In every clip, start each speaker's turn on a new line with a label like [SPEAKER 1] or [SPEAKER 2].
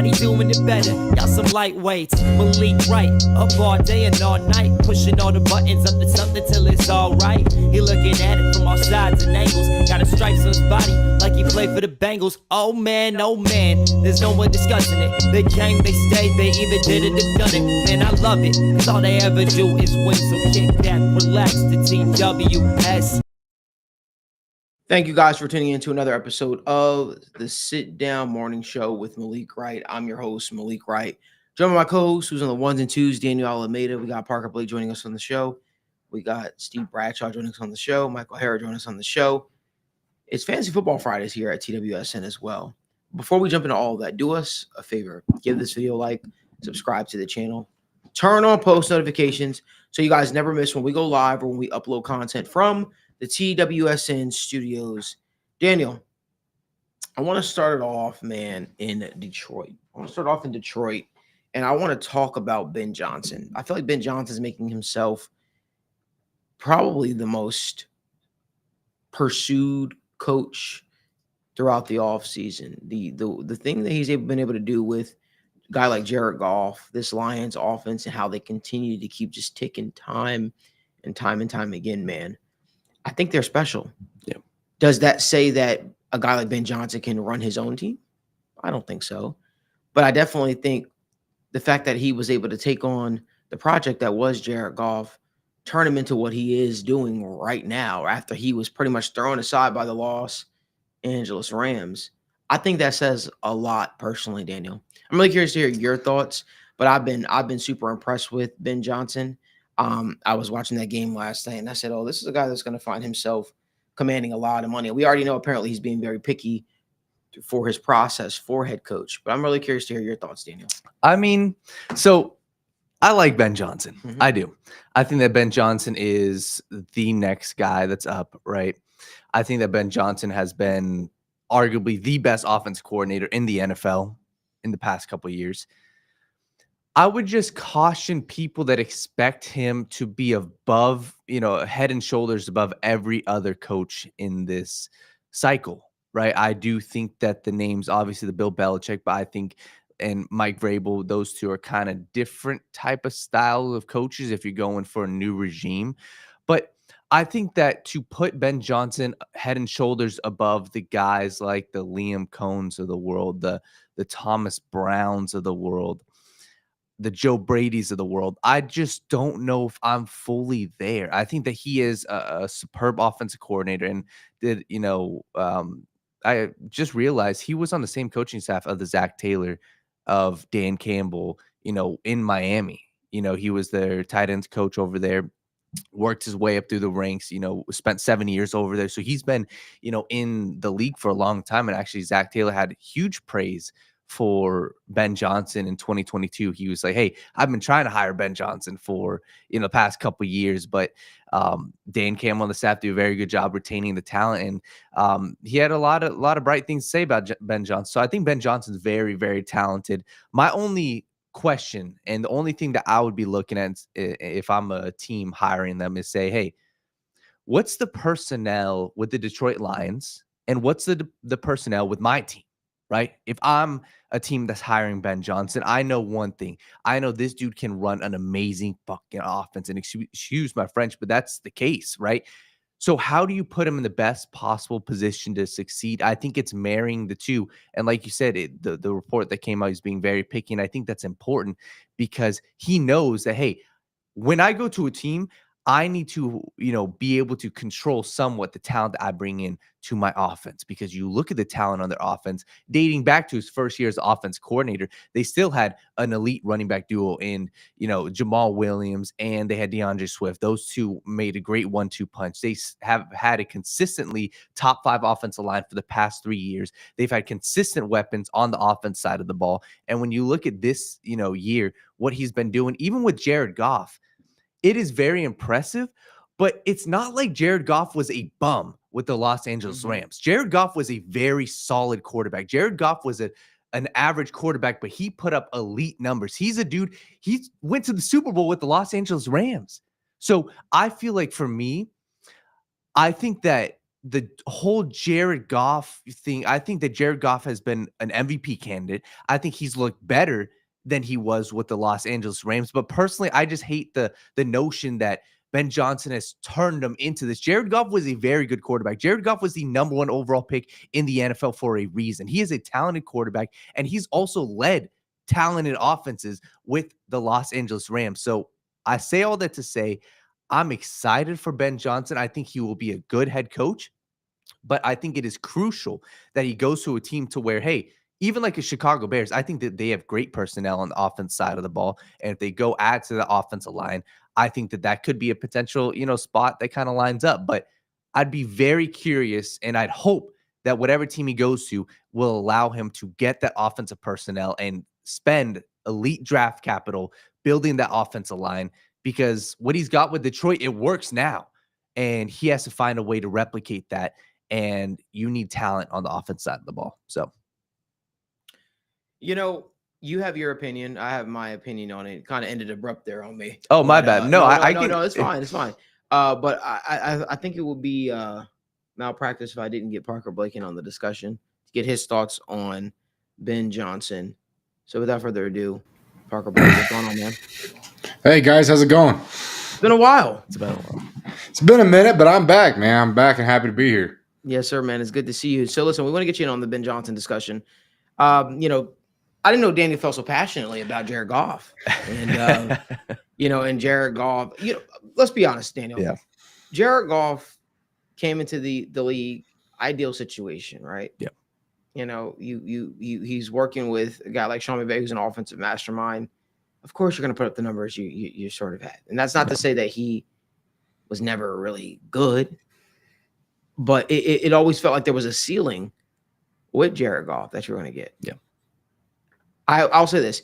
[SPEAKER 1] nobody doing it better. Y'all some lightweights, Malik Wright, up all day and all night, pushing all the buttons up to something till it's alright. He looking at it from all sides and angles, got a stripes on his body like he played for the Bengals. Oh man, there's no one discussing it. They came, they stayed, they either did it or done it. Man, I love it, cause all they ever do is win. So kick that, relax, the TWS.
[SPEAKER 2] Thank you guys for tuning in to another episode of the Sit Down Morning Show with Malik Wright. I'm your host, Malik Wright. Joined by my co-host, who's on the ones and twos, Daniel Alameda. We got Parker Blake joining us on the show. We got Steve Bradshaw joining us on the show. Michael Harrah joining us on the show. It's Fantasy Football Fridays here at TWSN as well. Before we jump into all of that, do us a favor. Give this video a like, subscribe to the channel, turn on post notifications so you guys never miss when we go live or when we upload content from the TWSN studios. Daniel, I want to start it off, man, in Detroit. And I want to talk about Ben Johnson. I feel like Ben Johnson is making himself probably the most pursued coach throughout the offseason. The thing that he's been able to do with a guy like Jared Goff, this Lions offense, and how they continue to keep just ticking time and time again, man. I think they're special.
[SPEAKER 3] Yeah.
[SPEAKER 2] Does that say that a guy like Ben Johnson can run his own team? I don't think so. But I definitely think the fact that he was able to take on the project that was Jared Goff, turn him into what he is doing right now after he was pretty much thrown aside by the Los Angeles Rams. I think that says a lot personally, Daniel. I'm really curious to hear your thoughts, but I've been super impressed with Ben Johnson. I was watching that game last night, and I said, oh, this is a guy that's going to find himself commanding a lot of money. We already know apparently he's being very picky for his process for head coach, but I'm really curious to hear your thoughts, Daniel.
[SPEAKER 3] I mean, so I like Ben Johnson.
[SPEAKER 2] Mm-hmm.
[SPEAKER 3] I do. I think that Ben Johnson is the next guy that's up, right? I think that Ben Johnson has been arguably the best offense coordinator in the NFL in the past couple of years. I would just caution people that expect him to be above, head and shoulders above every other coach in this cycle, right? I do think that the names, obviously the Bill Belichick, but I think and Mike Vrabel, those two are kind of different type of style of coaches if you're going for a new regime. But I think that to put Ben Johnson head and shoulders above the guys like the Liam Cohns of the world, the Thomas Browns of the world, the Joe Brady's of the world, I just don't know if I'm fully there. I think that he is a superb offensive coordinator, and I just realized he was on the same coaching staff of the Zac Taylor, of Dan Campbell, in Miami. He was their tight ends coach over there, worked his way up through the ranks, spent 7 years over there. So he's been, in the league for a long time. And actually, Zac Taylor had huge praise for Ben Johnson in 2022. He was like, hey, I've been trying to hire Ben Johnson for, the past couple of years, but Dan Campbell on the staff do a very good job retaining the talent. And he had a lot of bright things to say about Ben Johnson. So I think Ben Johnson's very, very talented. My only question and the only thing that I would be looking at if I'm a team hiring them is say, hey, what's the personnel with the Detroit Lions and what's the personnel with my team, right? If I'm a team that's hiring Ben Johnson, I know one thing. I know this dude can run an amazing fucking offense, and excuse my French, but that's the case, right? So how do you put him in the best possible position to succeed? I think it's marrying the two. And like you said, the report that came out is being very picky. And I think that's important because he knows that, hey, when I go to a team, I need to, be able to control somewhat the talent that I bring in to my offense, because you look at the talent on their offense dating back to his first year as offense coordinator, they still had an elite running back duo in, Jamal Williams, and they had DeAndre Swift. Those two made a great 1-2 punch. They have had a consistently top 5 offensive line for the past 3 years. They've had consistent weapons on the offense side of the ball. And when you look at this, year, what he's been doing, even with Jared Goff, it is very impressive, but it's not like Jared Goff was a bum with the Los Angeles Rams. Jared Goff was a very solid quarterback. Jared Goff was an average quarterback, but he put up elite numbers. He's a dude, he went to the Super Bowl with the Los Angeles Rams. So I feel like for me, I think that the whole Jared Goff thing, I think that Jared Goff has been an MVP candidate. I think he's looked better than he was with the Los Angeles Rams. But personally, I just hate the notion that Ben Johnson has turned him into this. Jared Goff was a very good quarterback. Jared Goff was the #1 overall pick in the NFL for a reason. He is a talented quarterback, and he's also led talented offenses with the Los Angeles Rams. So I say all that to say, I'm excited for Ben Johnson. I think he will be a good head coach, but I think it is crucial that he goes to a team to where, hey, even like a Chicago Bears, I think that they have great personnel on the offense side of the ball. And if they go add to the offensive line, I think that that could be a potential, spot that kind of lines up. But I'd be very curious, and I'd hope that whatever team he goes to will allow him to get that offensive personnel and spend elite draft capital building that offensive line, because what he's got with Detroit, it works now. And he has to find a way to replicate that. And you need talent on the offense side of the ball. So,
[SPEAKER 2] you have your opinion. I have my opinion on it. Kind of ended abrupt there on me.
[SPEAKER 3] oh, my bad. No, I
[SPEAKER 2] no,
[SPEAKER 3] can.
[SPEAKER 2] no, it's fine. It's fine. But I think it would be malpractice if I didn't get Parker Blaken on the discussion to get his thoughts on Ben Johnson. So without further ado, Parker Blaken, what's going on, man?
[SPEAKER 4] Hey guys, how's it going?
[SPEAKER 2] It's been a while.
[SPEAKER 4] It's been a minute, but I'm back, man. I'm back and happy to be here.
[SPEAKER 2] Yes, sir, man. It's good to see you. So listen, we want to get you in on the Ben Johnson discussion. I didn't know Daniel felt so passionately about Jared Goff. And and Jared Goff, let's be honest, Daniel.
[SPEAKER 3] Yeah.
[SPEAKER 2] Jared Goff came into the league ideal situation, right?
[SPEAKER 3] Yeah.
[SPEAKER 2] He's working with a guy like Sean McVay, who's an offensive mastermind. Of course, you're going to put up the numbers you sort of had. And that's not to say that he was never really good, but it always felt like there was a ceiling with Jared Goff that you're going to get.
[SPEAKER 3] Yeah.
[SPEAKER 2] I'll say this.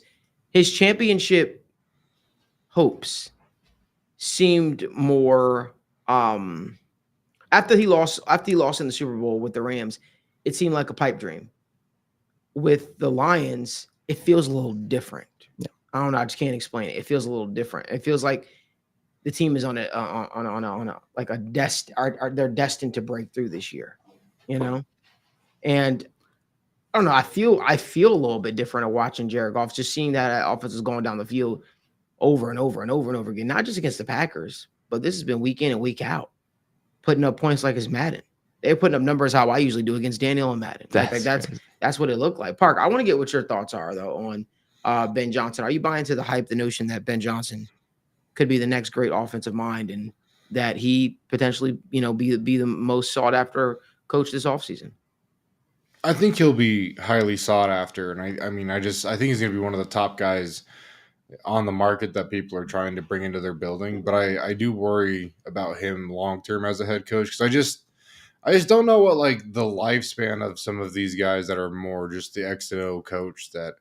[SPEAKER 2] His championship hopes seemed more after he lost in the Super Bowl with the Rams, it seemed like a pipe dream. With the Lions, it feels a little different.
[SPEAKER 3] Yeah.
[SPEAKER 2] I don't know. I just can't explain it. It feels a little different. It feels like the team is on a like a they're destined to break through this year, and I don't know. I feel a little bit different of watching Jared Goff, just seeing that offense is going down the field over and over and over and over again, not just against the Packers, but this has been week in and week out, putting up points like it's Madden. They're putting up numbers how I usually do against Daniel and Madden. That's what it looked like. Park, I want to get what your thoughts are though on Ben Johnson. Are you buying into the hype, the notion that Ben Johnson could be the next great offensive mind and that he potentially, be the most sought after coach this offseason?
[SPEAKER 4] I think he'll be highly sought after, and I think he's going to be one of the top guys on the market that people are trying to bring into their building. But I do worry about him long term as a head coach, because I just don't know what like the lifespan of some of these guys that are more just the X and O coach that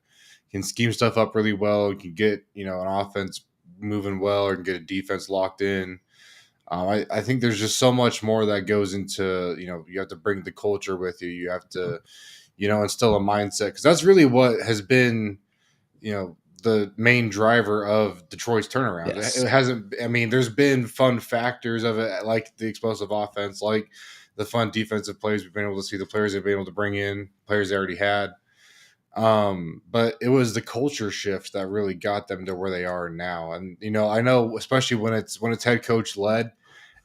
[SPEAKER 4] can scheme stuff up really well, can get an offense moving well, or can get a defense locked in. I think there's just so much more that goes into, you have to bring the culture with you. You have to, instill a mindset, because that's really what has been, the main driver of Detroit's turnaround.
[SPEAKER 3] Yes.
[SPEAKER 4] It hasn't, there's been fun factors of it, like the explosive offense, like the fun defensive plays. We've been able to see the players they've been able to bring in, players they already had. But it was the culture shift that really got them to where they are now. And, I know, especially when it's head coach led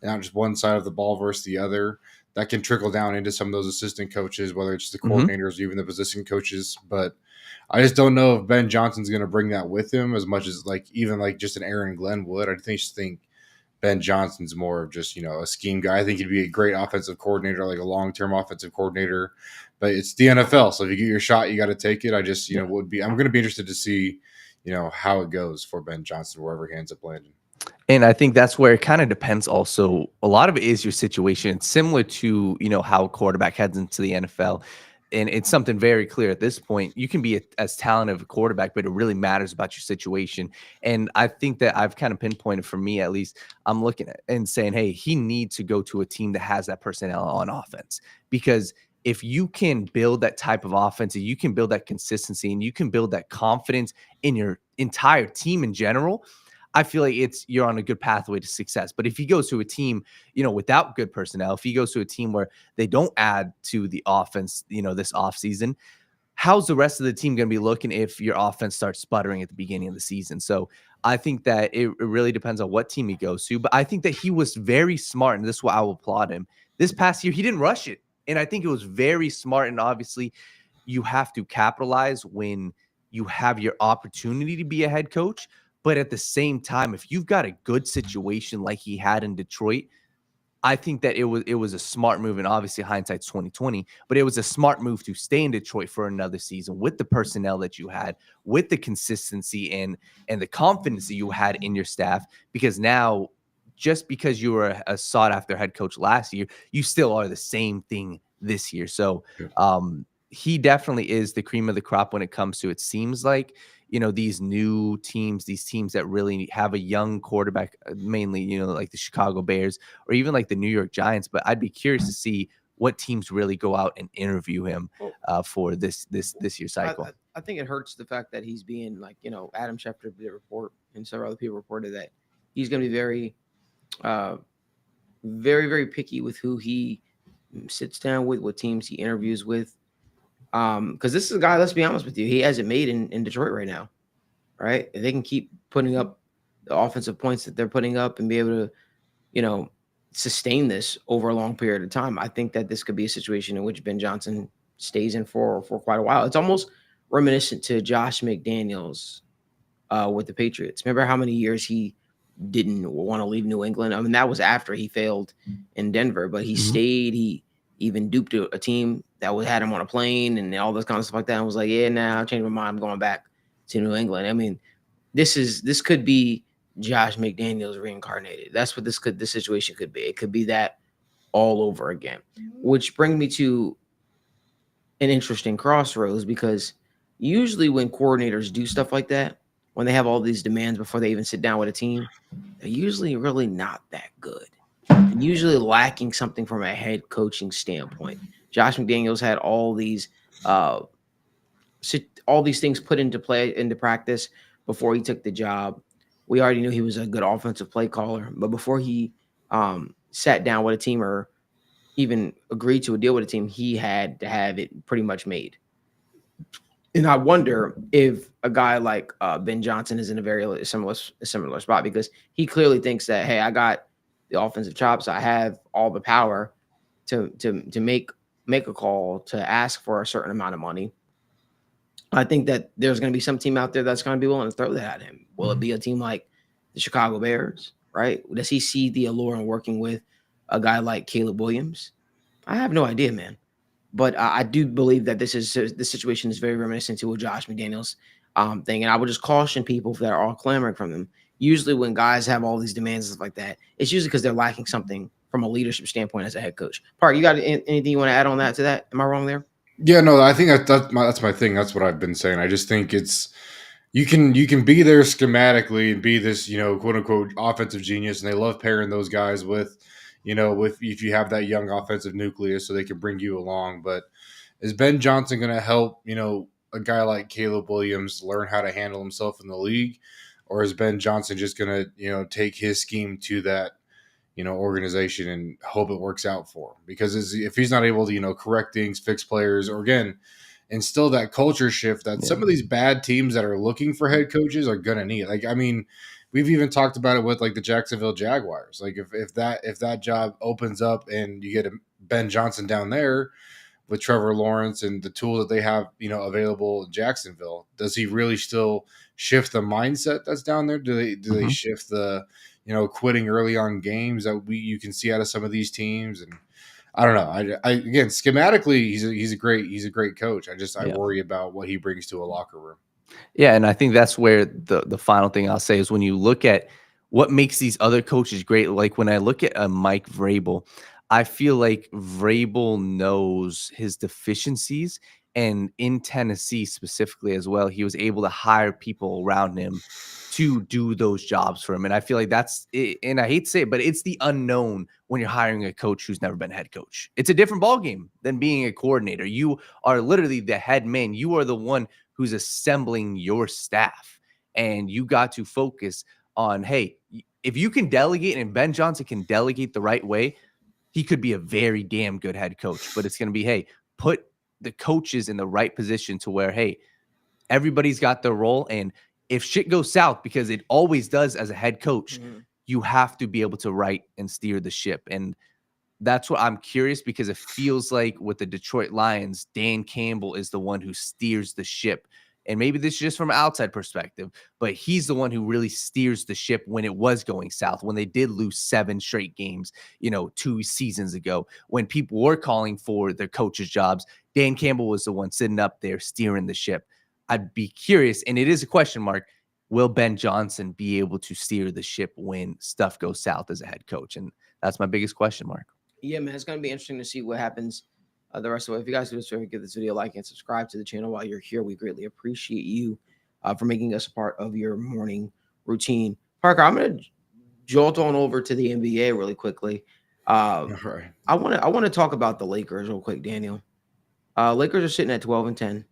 [SPEAKER 4] and not just one side of the ball versus the other, that can trickle down into some of those assistant coaches, whether it's the coordinators or even the position coaches. But I just don't know if Ben Johnson's going to bring that with him as much as even just an Aaron Glenn would. I think Ben Johnson's more of just, a scheme guy. I think he'd be a great offensive coordinator, like a long-term offensive coordinator. But it's the NFL, so if you get your shot, you got to take it. I just, I'm going to be interested to see, how it goes for Ben Johnson wherever he ends up landing.
[SPEAKER 3] And I think that's where it kind of depends also. A lot of it is your situation. It's similar to, how a quarterback heads into the NFL. And it's something very clear at this point. You can be as talented of a quarterback, but it really matters about your situation. And I think that I've kind of pinpointed, for me at least, I'm looking at and saying, hey, he needs to go to a team that has that personnel on offense. Because if you can build that type of offense, and you can build that consistency, and you can build that confidence in your entire team in general, I feel like you're on a good pathway to success. But if he goes to a team, without good personnel, if he goes to a team where they don't add to the offense, this offseason, how's the rest of the team going to be looking if your offense starts sputtering at the beginning of the season? So I think that it really depends on what team he goes to. But I think that he was very smart, and this is why I will applaud him. This past year, he didn't rush it. And I think it was very smart. And obviously, you have to capitalize when you have your opportunity to be a head coach. But at the same time, if you've got a good situation like he had in Detroit, I think that it was a smart move, and obviously hindsight's 2020, but it was a smart move to stay in Detroit for another season with the personnel that you had, with the consistency and the confidence that you had in your staff, because now, just because you were a sought after head coach last year, you still are the same thing this year. So he definitely is the cream of the crop when it comes to, it seems like, these new teams, these teams that really have a young quarterback, mainly, like the Chicago Bears or even like the New York Giants. But I'd be curious to see what teams really go out and interview him for this year's cycle.
[SPEAKER 2] I think it hurts the fact that he's being like, Adam Schefter did report and several other people reported that he's going to be very, very picky with who he sits down with, what teams he interviews with. Because this is a guy, let's be honest with you, he hasn't made in Detroit right now, right? If they can keep putting up the offensive points that they're putting up and be able to, sustain this over a long period of time, I think that this could be a situation in which Ben Johnson stays in for quite a while. It's almost reminiscent to Josh McDaniels with the Patriots. Remember how many years he didn't want to leave New England? I mean, that was after he failed in Denver, but he stayed. He even duped a team that had him on a plane and all this kind of stuff like that, and was like, yeah, nah, I'll change my mind, I'm going back to New England. I mean, this could be Josh McDaniels reincarnated. That's what this situation could be. It could be that all over again, which brings me to an interesting crossroads, because usually when coordinators do stuff like that, when they have all these demands before they even sit down with a team, they're usually really not that good. And usually lacking something from a head coaching standpoint. Josh McDaniels had all these things put into practice before he took the job. We already knew he was a good offensive play caller, but before he sat down with a team or even agreed to a deal with a team, he had to have it pretty much made. And I wonder if a guy like Ben Johnson is in a very similar spot, because he clearly thinks that, hey, I got the offensive chops, I have all the power to make a call, to ask for a certain amount of money. I think that there's going to be some team out there that's going to be willing to throw that at him. Will it be a team like the Chicago Bears, right? Does he see the allure in working with a guy like Caleb Williams? I have no idea, man. But I do believe that this situation is very reminiscent to a Josh McDaniels thing. And I would just caution people that are all clamoring from them. Usually when guys have all these demands and stuff like that, it's usually because they're lacking something from a leadership standpoint as a head coach. Park, you got anything you want to add on to that? Am I wrong there?
[SPEAKER 4] Yeah, no, I think that's my thing. That's what I've been saying. I just think it's you can be there schematically and be this, quote unquote offensive genius, and they love pairing those guys with if you have that young offensive nucleus so they can bring you along. But is Ben Johnson going to help, a guy like Caleb Williams learn how to handle himself in the league? Or is Ben Johnson just going to, take his scheme to that, organization and hope it works out for him? Because if he's not able to, correct things, fix players, or again, instill that culture shift that some of these bad teams that are looking for head coaches are going to need. Like, I mean, we've even talked about it with like the Jacksonville Jaguars. Like if that job opens up and you get a Ben Johnson down there with Trevor Lawrence and the tools that they have, available in Jacksonville, does he really still shift the mindset that's down there? Do they shift the, quitting early on games that you can see out of some of these teams? And I don't know. I again, schematically, he's a great coach. I worry about what he brings to a locker room.
[SPEAKER 3] Yeah, and I think that's where the final thing I'll say is when you look at what makes these other coaches great, like when I look at Mike Vrabel, I feel like Vrabel knows his deficiencies, and in Tennessee specifically as well, he was able to hire people around him to do those jobs for him. And I feel like that's it, and I hate to say it, but it's the unknown when you're hiring a coach who's never been a head coach. It's a different ballgame than being a coordinator. You are literally the head man. You are the one who's assembling your staff, and you got to focus on, hey, if you can delegate and Ben Johnson can delegate the right way, he could be a very damn good head coach. But it's going to be, hey, put the coaches in the right position to where, hey, everybody's got their role. And if shit goes south, because it always does as a head coach, you have to be able to right and steer the ship. And that's what I'm curious, because it feels like with the Detroit Lions, Dan Campbell is the one who steers the ship. And maybe this is just from an outside perspective, but he's the one who really steers the ship when it was going south, when they did lose 7 straight games, 2 seasons ago, when people were calling for their coaches' jobs. Dan Campbell was the one sitting up there steering the ship. I'd be curious, and it is a question mark, will Ben Johnson be able to steer the ship when stuff goes south as a head coach? And that's my biggest question mark.
[SPEAKER 2] Yeah, man, it's going to be interesting to see what happens the rest of the way. If you guys do this favor, give this video a like and subscribe to the channel while you're here. We greatly appreciate you for making us a part of your morning routine. Parker, I'm going to jolt on over to the NBA really quickly.
[SPEAKER 4] Right.
[SPEAKER 2] I want to talk about the Lakers real quick, Daniel. Lakers are sitting at 12-10,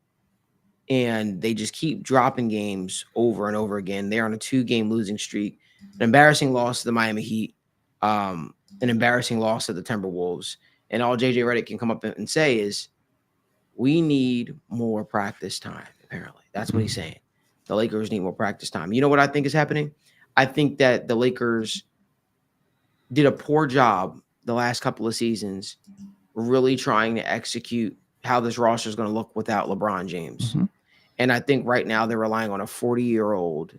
[SPEAKER 2] and they just keep dropping games over and over again. They're on a 2-game losing streak, an embarrassing loss to the Miami Heat, an embarrassing loss to the Timberwolves. And all JJ Redick can come up and say is, we need more practice time, apparently. That's what he's saying. The Lakers need more practice time. You know what I think is happening? I think that the Lakers did a poor job the last couple of seasons really trying to execute how this roster is going to look without LeBron James. And I think right now they're relying on a 40-year-old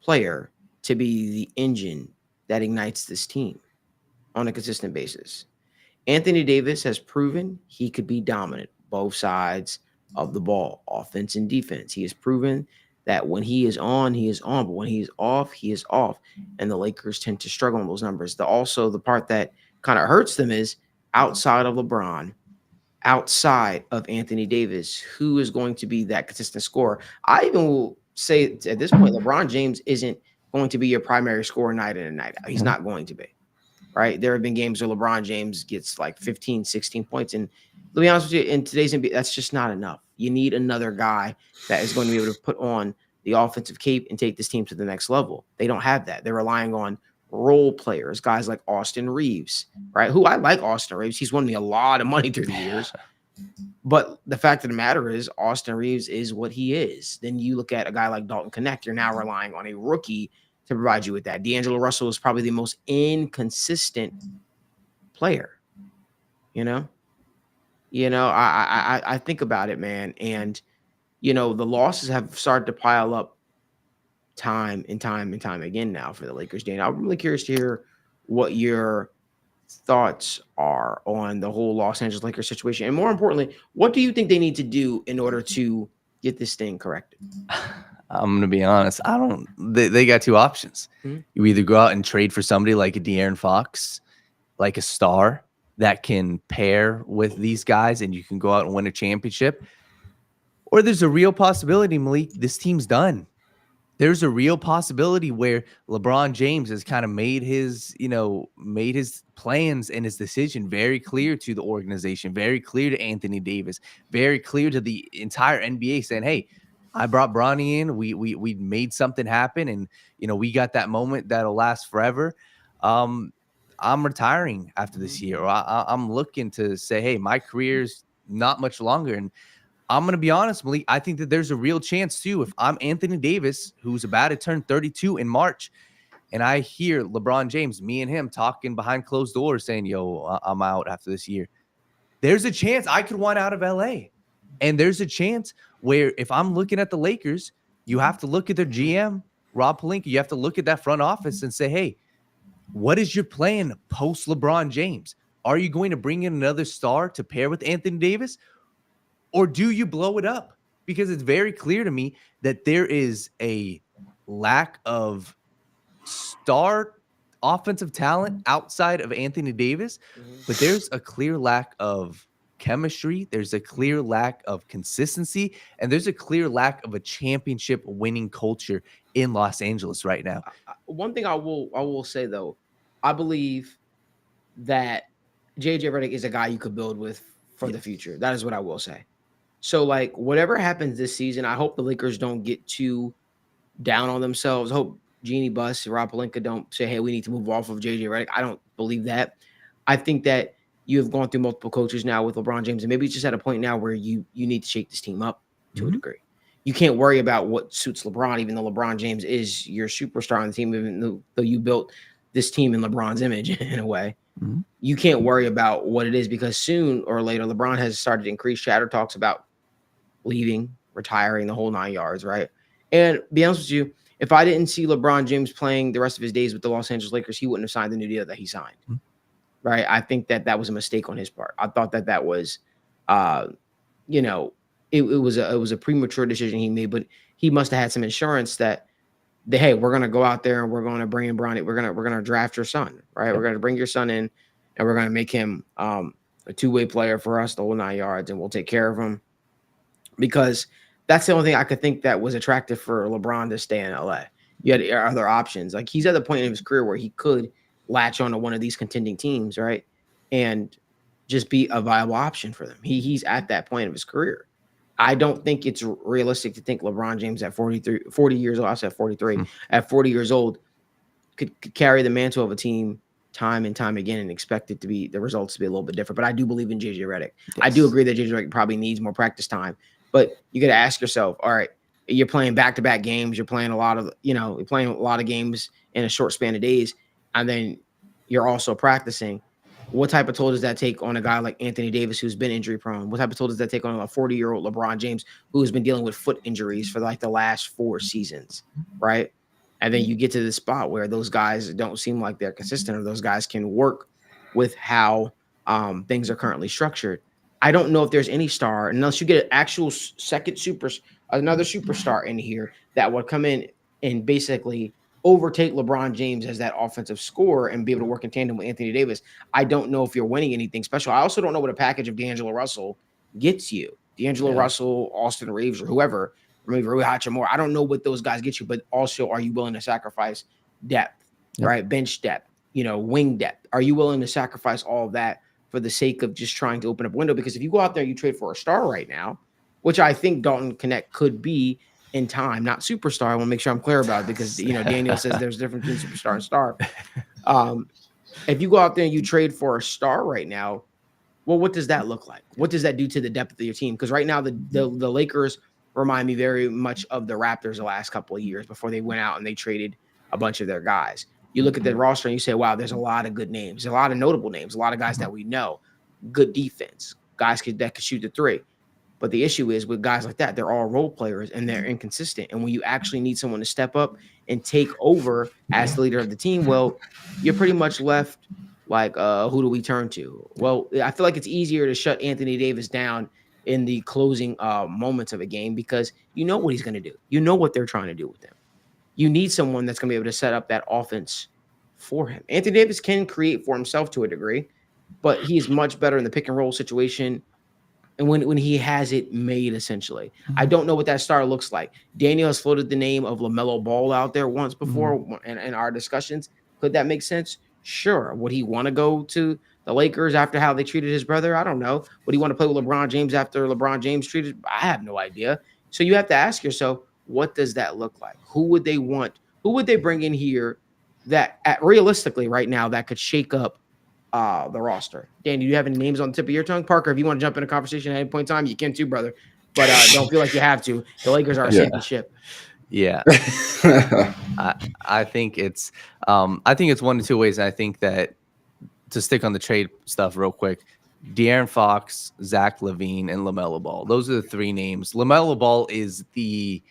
[SPEAKER 2] player to be the engine that ignites this team on a consistent basis. Anthony Davis has proven he could be dominant, both sides of the ball, offense and defense. He has proven that when he is on, he is on, but when he is off, he is off. And the Lakers tend to struggle on those numbers. Also, the part that kind of hurts them is outside of LeBron, outside of Anthony Davis, who is going to be that consistent scorer? I even will say at this point, LeBron James isn't going to be your primary scorer night in and night out. He's not going to be. Right. There have been games where LeBron James gets like 15, 16 points. And to be honest with you, in today's NBA, that's just not enough. You need another guy that is going to be able to put on the offensive cape and take this team to the next level. They don't have that. They're relying on role players, guys like Austin Reeves, right? Who I like Austin Reeves. He's won me a lot of money through the years. But the fact of the matter is Austin Reeves is what he is. Then you look at a guy like Dalton Connect. You're now relying on a rookie to provide you with that. D'Angelo Russell is probably the most inconsistent player. I think about it, man. And, the losses have started to pile up time and time and time again now for the Lakers. Dan, I'm really curious to hear what your thoughts are on the whole Los Angeles Lakers situation. And more importantly, what do you think they need to do in order to get this thing corrected?
[SPEAKER 3] I'm going to be honest. They got 2 options. You either go out and trade for somebody like a De'Aaron Fox, like a star that can pair with these guys and you can go out and win a championship. Or there's a real possibility, Malik, this team's done. There's a real possibility where LeBron James has kind of made his plans and his decision very clear to the organization, very clear to Anthony Davis, very clear to the entire NBA, saying, hey, I brought Bronny in. We made something happen, and we got that moment that'll last forever. I'm retiring after this year. Or I'm looking to say, hey, my career's not much longer. And I'm going to be honest, Malik, I think that there's a real chance too. If I'm Anthony Davis, who's about to turn 32 in March, and I hear LeBron James, me and him talking behind closed doors saying, yo, I'm out after this year. There's a chance I could want out of LA. And there's a chance where if I'm looking at the Lakers, you have to look at their GM, Rob Pelinka. You have to look at that front office and say, hey, what is your plan post LeBron James? Are you going to bring in another star to pair with Anthony Davis? Or do you blow it up? Because it's very clear to me that there is a lack of star offensive talent outside of Anthony Davis, but there's a clear lack of chemistry. There's a clear lack of consistency, and there's a clear lack of a championship winning culture in Los Angeles right now.
[SPEAKER 2] One thing I will say though, I believe that JJ Redick is a guy you could build with for the future. That is what I will say. So like whatever happens this season, I hope the Lakers don't get too down on themselves. I hope Genie bus. Rob Pelinka don't say, hey, we need to move off of JJ Redick. I don't believe that. I think that you have gone through multiple coaches now with LeBron James, and maybe it's just at a point now where you need to shake this team up to a degree. You can't worry about what suits LeBron, even though LeBron James is your superstar on the team, even though you built this team in LeBron's image in a way. You can't worry about what it is because soon or later, LeBron has started to increase chatter talks about leaving, retiring, the whole 9 yards, right? And be honest with you, if I didn't see LeBron James playing the rest of his days with the Los Angeles Lakers, he wouldn't have signed the new deal that he signed, right? I think that was a mistake on his part. I thought that was, it was a premature decision he made, but he must have had some insurance that hey, we're gonna go out there and we're gonna bring in Bronny. We're gonna draft your son, right? We're gonna bring your son in, and we're gonna make him a two-way player for us, the whole 9 yards, and we'll take care of him. Because that's the only thing I could think that was attractive for LeBron to stay in LA. You had other options. Like he's at the point in his career where he could latch on to one of these contending teams, right? And just be a viable option for them. He's at that point of his career. I don't think it's realistic to think LeBron James at 40 years old, I said 43, at 40 years old, could carry the mantle of a team time and time again and expect it to be the results to be a little bit different. But I do believe in JJ Redick. Yes. I do agree that JJ Redick probably needs more practice time. But you got to ask yourself, all right, you're playing back-to-back games. You're playing a lot of games in a short span of days, and then you're also practicing. What type of toll does that take on a guy like Anthony Davis, who's been injury prone? What type of toll does that take on a 40-year-old LeBron James, who has been dealing with foot injuries for like the last 4 seasons, right? And then you get to the spot where those guys don't seem like they're consistent, or those guys can work with how things are currently structured. I don't know if there's any star, unless you get an actual another superstar in here that would come in and basically overtake LeBron James as that offensive scorer and be able to work in tandem with Anthony Davis. I don't know if you're winning anything special. I also don't know what a package of D'Angelo Russell gets you. D'Angelo Russell, Austin Reeves, or whoever, or maybe Rui Hachimura. I don't know what those guys get you, but also, are you willing to sacrifice depth, right? Bench depth, wing depth. Are you willing to sacrifice all of that for the sake of just trying to open up a window? Because if you go out there and you trade for a star right now, which I think Dalton Connect could be in time, not superstar. I want to make sure I'm clear about it because, Daniel says there's a difference between superstar and star. If you go out there and you trade for a star right now, well, what does that look like? What does that do to the depth of your team? Because right now the Lakers remind me very much of the Raptors the last couple of years before they went out and they traded a bunch of their guys. You look at the roster and you say, wow, there's a lot of good names. There's a lot of notable names, a lot of guys that we know. Good defense, guys that could shoot the three. But the issue is with guys like that, they're all role players and they're inconsistent. And when you actually need someone to step up and take over as the leader of the team, well, you're pretty much left like, who do we turn to? Well, I feel like it's easier to shut Anthony Davis down in the closing moments of a game because you know what he's going to do. You know what they're trying to do with him. You need someone that's going to be able to set up that offense for him. Anthony Davis can create for himself to a degree, but he's much better in the pick and roll situation. And when he has it made, essentially. I don't know what that star looks like. Daniel has floated the name of LaMelo Ball out there once before in our discussions. Could that make sense? Sure. Would he want to go to the Lakers after how they treated his brother? I don't know. Would he want to play with LeBron James after LeBron James treated? I have no idea. So you have to ask yourself, what does that look like? Who would they want? Who would they bring in here that realistically right now that could shake up the roster? Dan, do you have any names on the tip of your tongue? Parker, if you want to jump in a conversation at any point in time, you can too, brother. But don't feel like you have to. The Lakers are a sinking ship.
[SPEAKER 3] Yeah. I think it's one of two ways. And I think that to stick on the trade stuff real quick, De'Aaron Fox, Zach LaVine, and LaMelo Ball. Those are the 3 names. LaMelo Ball is the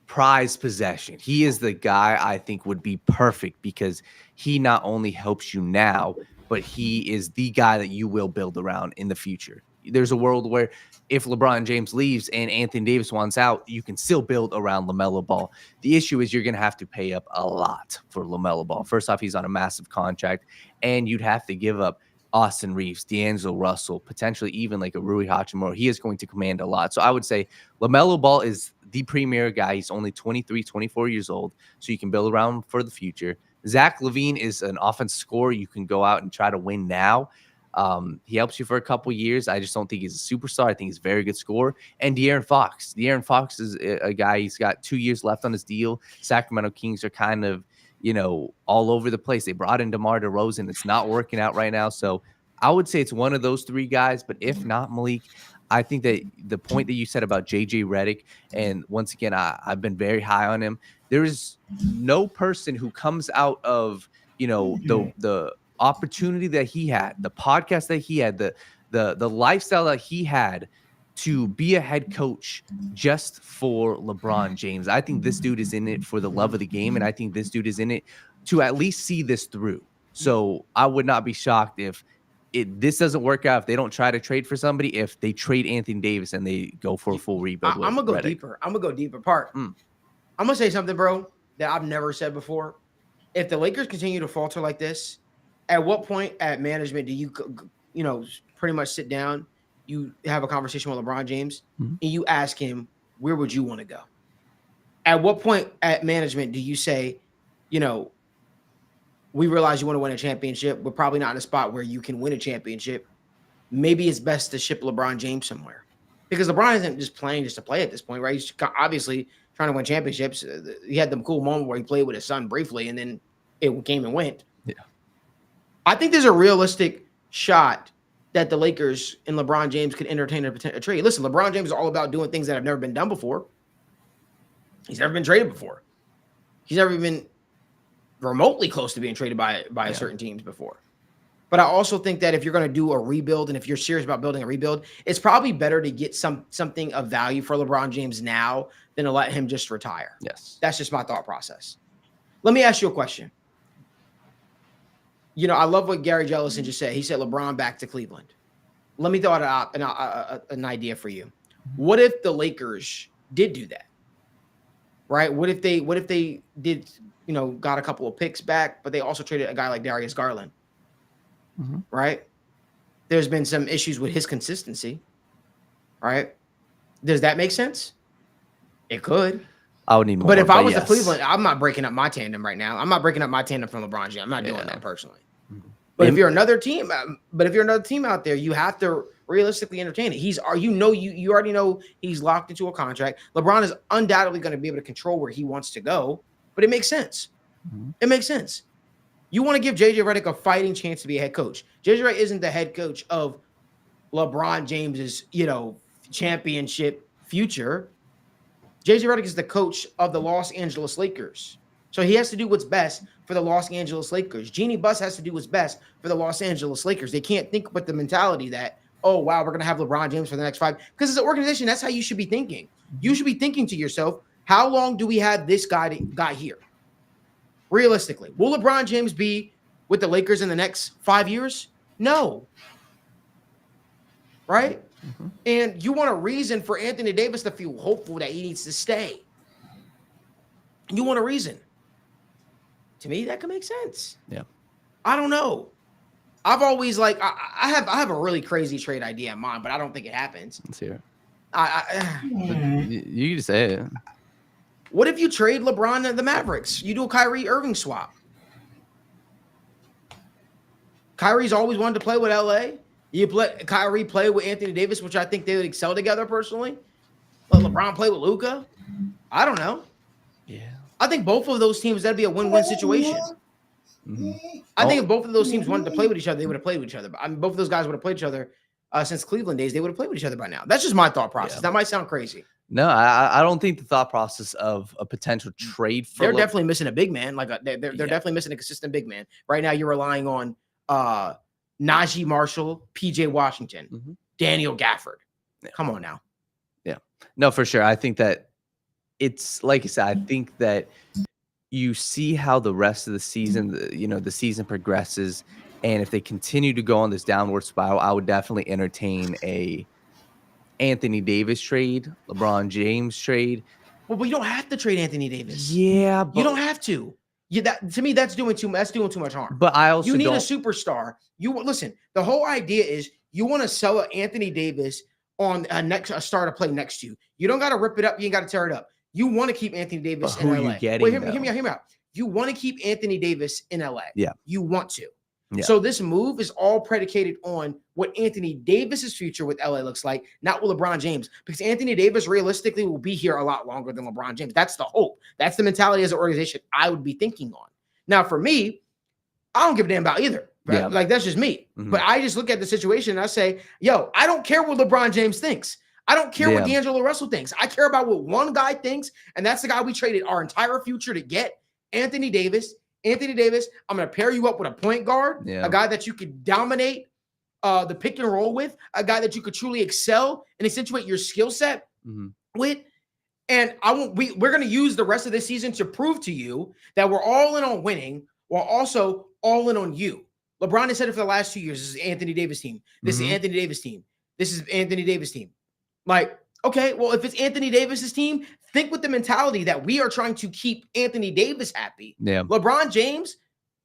[SPEAKER 3] prized possession. He is the guy I think would be perfect because he not only helps you now, but he is the guy that you will build around in the future. There's a world where if LeBron James leaves and Anthony Davis wants out, you can still build around LaMelo Ball. The issue is you're going to have to pay up a lot for LaMelo Ball. First off, he's on a massive contract, and you'd have to give up Austin Reeves, D'Angelo Russell, potentially even like a Rui Hachimura. He is going to command a lot. So I would say LaMelo Ball is the premier guy. He's only 23, 24 years old, so you can build around for the future. Zach LaVine is an offensive scorer. You can go out and try to win now. He helps you for a couple years. I just don't think he's a superstar. I think he's a very good scorer. And De'Aaron Fox. De'Aaron Fox is a guy, he's got 2 years left on his deal. Sacramento Kings are kind of, all over the place. They brought in DeMar DeRozan. It's not working out right now. So I would say it's one of those 3 guys. But if not, Malik, I think that the point that you said about JJ Redick, and once again, I've been very high on him. There's no person who comes out of, the opportunity that he had, the podcast that he had, the lifestyle that he had to be a head coach just for LeBron James. I think this dude is in it for the love of the game, and I think this dude is in it to at least see this through. So I would not be shocked if this doesn't work out, if they don't try to trade for somebody, if they trade Anthony Davis and they go for a full rebuild.
[SPEAKER 2] I'm gonna go deeper. I'm gonna go deeper. I'm gonna say something, bro, that I've never said before. If the Lakers continue to falter like this, at what point at management do you pretty much sit down, you have a conversation with LeBron James, and you ask him, where would you want to go? At what point at management do you say, we realize you want to win a championship. We're probably not in a spot where you can win a championship. Maybe it's best to ship LeBron James somewhere, because LeBron isn't just playing just to play at this point, right? He's obviously trying to win championships. He had the cool moment where he played with his son briefly, and then it came and went.
[SPEAKER 3] Yeah.
[SPEAKER 2] I think there's a realistic shot that the Lakers and LeBron James could entertain a trade. Listen, LeBron James is all about doing things that have never been done before. He's never been traded before. He's never been remotely close to being traded by certain teams before. But I also think that if you're going to do a rebuild, and if you're serious about building a rebuild, it's probably better to get something of value for LeBron James now than to let him just retire.
[SPEAKER 3] Yes.
[SPEAKER 2] That's just my thought process. Let me ask you a question. I love what Gary Jellison just said. He said LeBron back to Cleveland. Let me throw out an idea for you. What if the Lakers did do that? Right? What if they did, got a couple of picks back, but they also traded a guy like Darius Garland? Right? There's been some issues with his consistency. Right? Does that make sense? It could.
[SPEAKER 3] I would need more.
[SPEAKER 2] But if I was the Cleveland, I'm not breaking up my tandem right now. I'm not breaking up my tandem from LeBron James. I'm not doing that personally. But if you're another team, out there, you have to realistically entertain it. You already know he's locked into a contract. LeBron is undoubtedly going to be able to control where he wants to go, but it makes sense. It makes sense. You want to give JJ Redick a fighting chance to be a head coach. JJ Redick isn't the head coach of LeBron James's, championship future. JJ Redick is the coach of the Los Angeles Lakers. So he has to do what's best for the Los Angeles Lakers. Jeannie Buss has to do what's best for the Los Angeles Lakers. They can't think with the mentality that, oh, wow, we're going to have LeBron James for the next 5. Because as an organization, that's how you should be thinking. You should be thinking to yourself, how long do we have this guy here? Realistically, will LeBron James be with the Lakers in the next 5 years? No. Right? And you want a reason for Anthony Davis to feel hopeful that he needs to stay. You want a reason. To me, that could make sense.
[SPEAKER 3] Yeah.
[SPEAKER 2] I don't know. I've always I have a really crazy trade idea in mind, but I don't think it happens.
[SPEAKER 3] Let's hear
[SPEAKER 2] it.
[SPEAKER 3] You just say it.
[SPEAKER 2] What if you trade LeBron to the Mavericks? You do a Kyrie Irving swap. Kyrie's always wanted to play with LA. Kyrie play with Anthony Davis, which I think they would excel together personally. Let LeBron play with Luka. I don't know.
[SPEAKER 3] Yeah.
[SPEAKER 2] I think both of those teams, that'd be a win-win situation. I think if both of those teams wanted to play with each other, they would have played with each other. Both of those guys would have played each other since Cleveland days. They would have played with each other by now. That's just my thought process. That might sound crazy.
[SPEAKER 3] No, I don't think the thought process of a potential trade for
[SPEAKER 2] they're definitely missing a big man. They're definitely missing a consistent big man. Right now, you're relying on Najee Marshall, PJ Washington, Daniel Gafford. Come on now.
[SPEAKER 3] Yeah. No, for sure. I think that it's like you said, I think that you see how the rest of the season, the season progresses. And if they continue to go on this downward spiral, I would definitely entertain a Anthony Davis trade, LeBron James trade.
[SPEAKER 2] Well, but you don't have to trade Anthony Davis.
[SPEAKER 3] Yeah, but
[SPEAKER 2] you don't have to. To me, that's doing too much harm.
[SPEAKER 3] But I also
[SPEAKER 2] you need a superstar. Listen. The whole idea is you want to sell Anthony Davis on a star to play next to you. You don't got to rip it up. You ain't got to tear it up. You want to keep Anthony Davis in LA.
[SPEAKER 3] Wait,
[SPEAKER 2] hear me out. You want to keep Anthony Davis in LA.
[SPEAKER 3] Yeah.
[SPEAKER 2] You want to.
[SPEAKER 3] Yeah.
[SPEAKER 2] So this move is all predicated on what Anthony Davis's future with LA looks like, not with LeBron James, because Anthony Davis realistically will be here a lot longer than LeBron James. That's the hope. That's the mentality as an organization I would be thinking on. Now, for me, I don't give a damn about either. Right?
[SPEAKER 3] Yeah.
[SPEAKER 2] Like, that's just me. But I just look at the situation and I say, yo, I don't care what LeBron James thinks. I don't care what D'Angelo Russell thinks. I care about what one guy thinks, and that's the guy we traded our entire future to get, Anthony Davis. Anthony Davis, I'm going to pair you up with a point guard, a guy that you could dominate the pick and roll with, a guy that you could truly excel and accentuate your skill set with. And we're going to use the rest of this season to prove to you that we're all in on winning while also all in on you. LeBron has said it for the last 2 years. This is Anthony Davis team. This is Anthony Davis team. This is Anthony Davis team. Like, okay, well, if it's Anthony Davis's team, think with the mentality that we are trying to keep Anthony Davis happy.
[SPEAKER 3] Yeah.
[SPEAKER 2] LeBron James,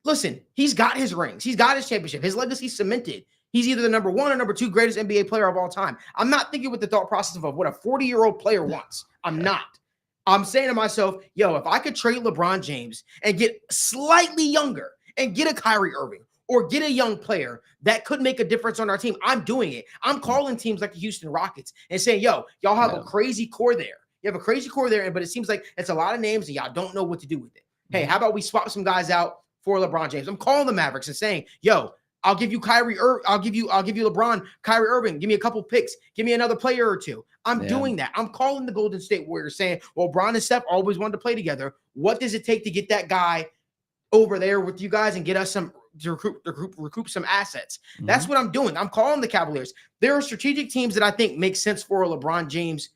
[SPEAKER 2] listen, he's got his rings. He's got his championship. His legacy cemented. He's either the number 1 or number 2 greatest NBA player of all time. I'm not thinking with the thought process of what a 40-year-old player wants. I'm not. I'm saying to myself, yo, if I could trade LeBron James and get slightly younger and get a Kyrie Irving or get a young player that could make a difference on our team, I'm doing it. I'm calling teams like the Houston Rockets and saying, yo, y'all have a crazy core there. You have a crazy core there, but it seems like it's a lot of names and y'all don't know what to do with it. Hey, how about we swap some guys out for LeBron James? I'm calling the Mavericks and saying, yo, I'll give you I'll give you LeBron, Kyrie Irving. Give me a couple picks. Give me another player or two. I'm doing that. I'm calling the Golden State Warriors saying, well, Bron and Steph always wanted to play together. What does it take to get that guy over there with you guys and get us some to recoup some assets? That's what I'm doing. I'm calling the Cavaliers. There are strategic teams that I think make sense for a LeBron James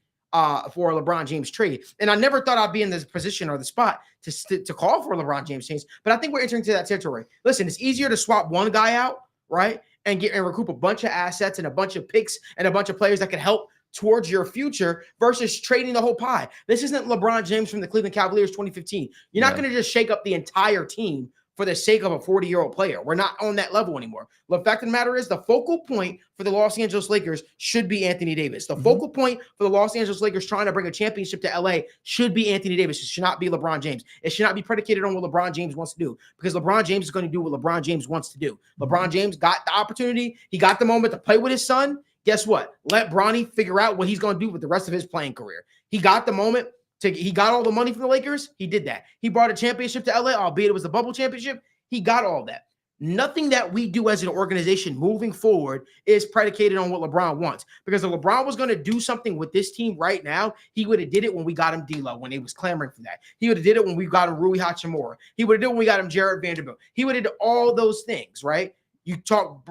[SPEAKER 2] trade. And I never thought I'd be in this position or the spot to call for a LeBron James change, but I think we're entering into that territory. Listen, it's easier to swap one guy out, right? And recoup a bunch of assets and a bunch of picks and a bunch of players that can help towards your future versus trading the whole pie. This isn't LeBron James from the Cleveland Cavaliers 2015. You're not going to just shake up the entire team for the sake of a 40-year-old player. We're not on that level anymore. The fact of the matter is the focal point for the Los Angeles Lakers should be Anthony Davis. The focal point for the Los Angeles Lakers trying to bring a championship to LA should be Anthony Davis. It should not be LeBron James. It should not be predicated on what LeBron James wants to do, because LeBron James is going to do what LeBron James wants to do. LeBron James got the opportunity. He got the moment to play with his son. Guess what? Let Bronny figure out what he's going to do with the rest of his playing career. He got the moment. He got all the money from the Lakers. He did that. He brought a championship to LA, albeit it was the bubble championship. He got all that. Nothing that we do as an organization moving forward is predicated on what LeBron wants. Because if LeBron was going to do something with this team right now, he would have did it when we got him D'Lo, when they was clamoring for that. He would have did it when we got him Rui Hachimura. He would have did it when we got him Jared Vanderbilt. He would have did all those things, right? You talk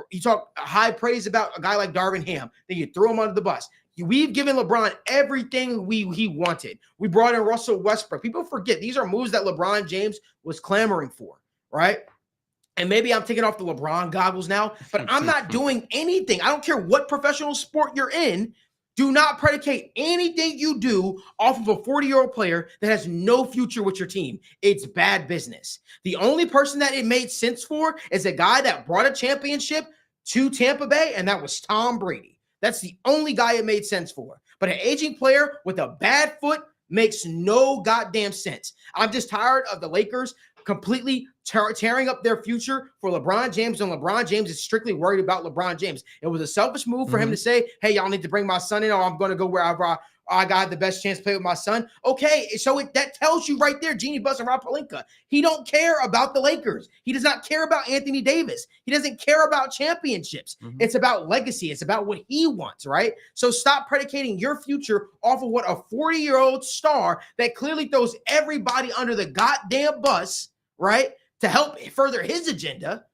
[SPEAKER 2] high praise about a guy like Darvin Ham, then you throw him under the bus. We've given LeBron everything he wanted. We brought in Russell Westbrook. People forget these are moves that LeBron James was clamoring for, right? And maybe I'm taking off the LeBron goggles now, but I'm not doing anything. I don't care what professional sport you're in. Do not predicate anything you do off of a 40-year-old player that has no future with your team. It's bad business. The only person that it made sense for is a guy that brought a championship to Tampa Bay, and that was Tom Brady. That's the only guy it made sense for. But an aging player with a bad foot makes no goddamn sense. I'm just tired of the Lakers completely tearing up their future for LeBron James, and LeBron James is strictly worried about LeBron James. It was a selfish move for him to say, hey, y'all need to bring my son in, or I'm going to go wherever I got the best chance to play with my son. Okay, so that tells you right there, Jeannie Buss and Rob Pelinka, he don't care about the Lakers. He does not care about Anthony Davis. He doesn't care about championships. It's about legacy. It's about what he wants, right? So stop predicating your future off of what a 40-year-old star that clearly throws everybody under the goddamn bus, right, to help further his agenda.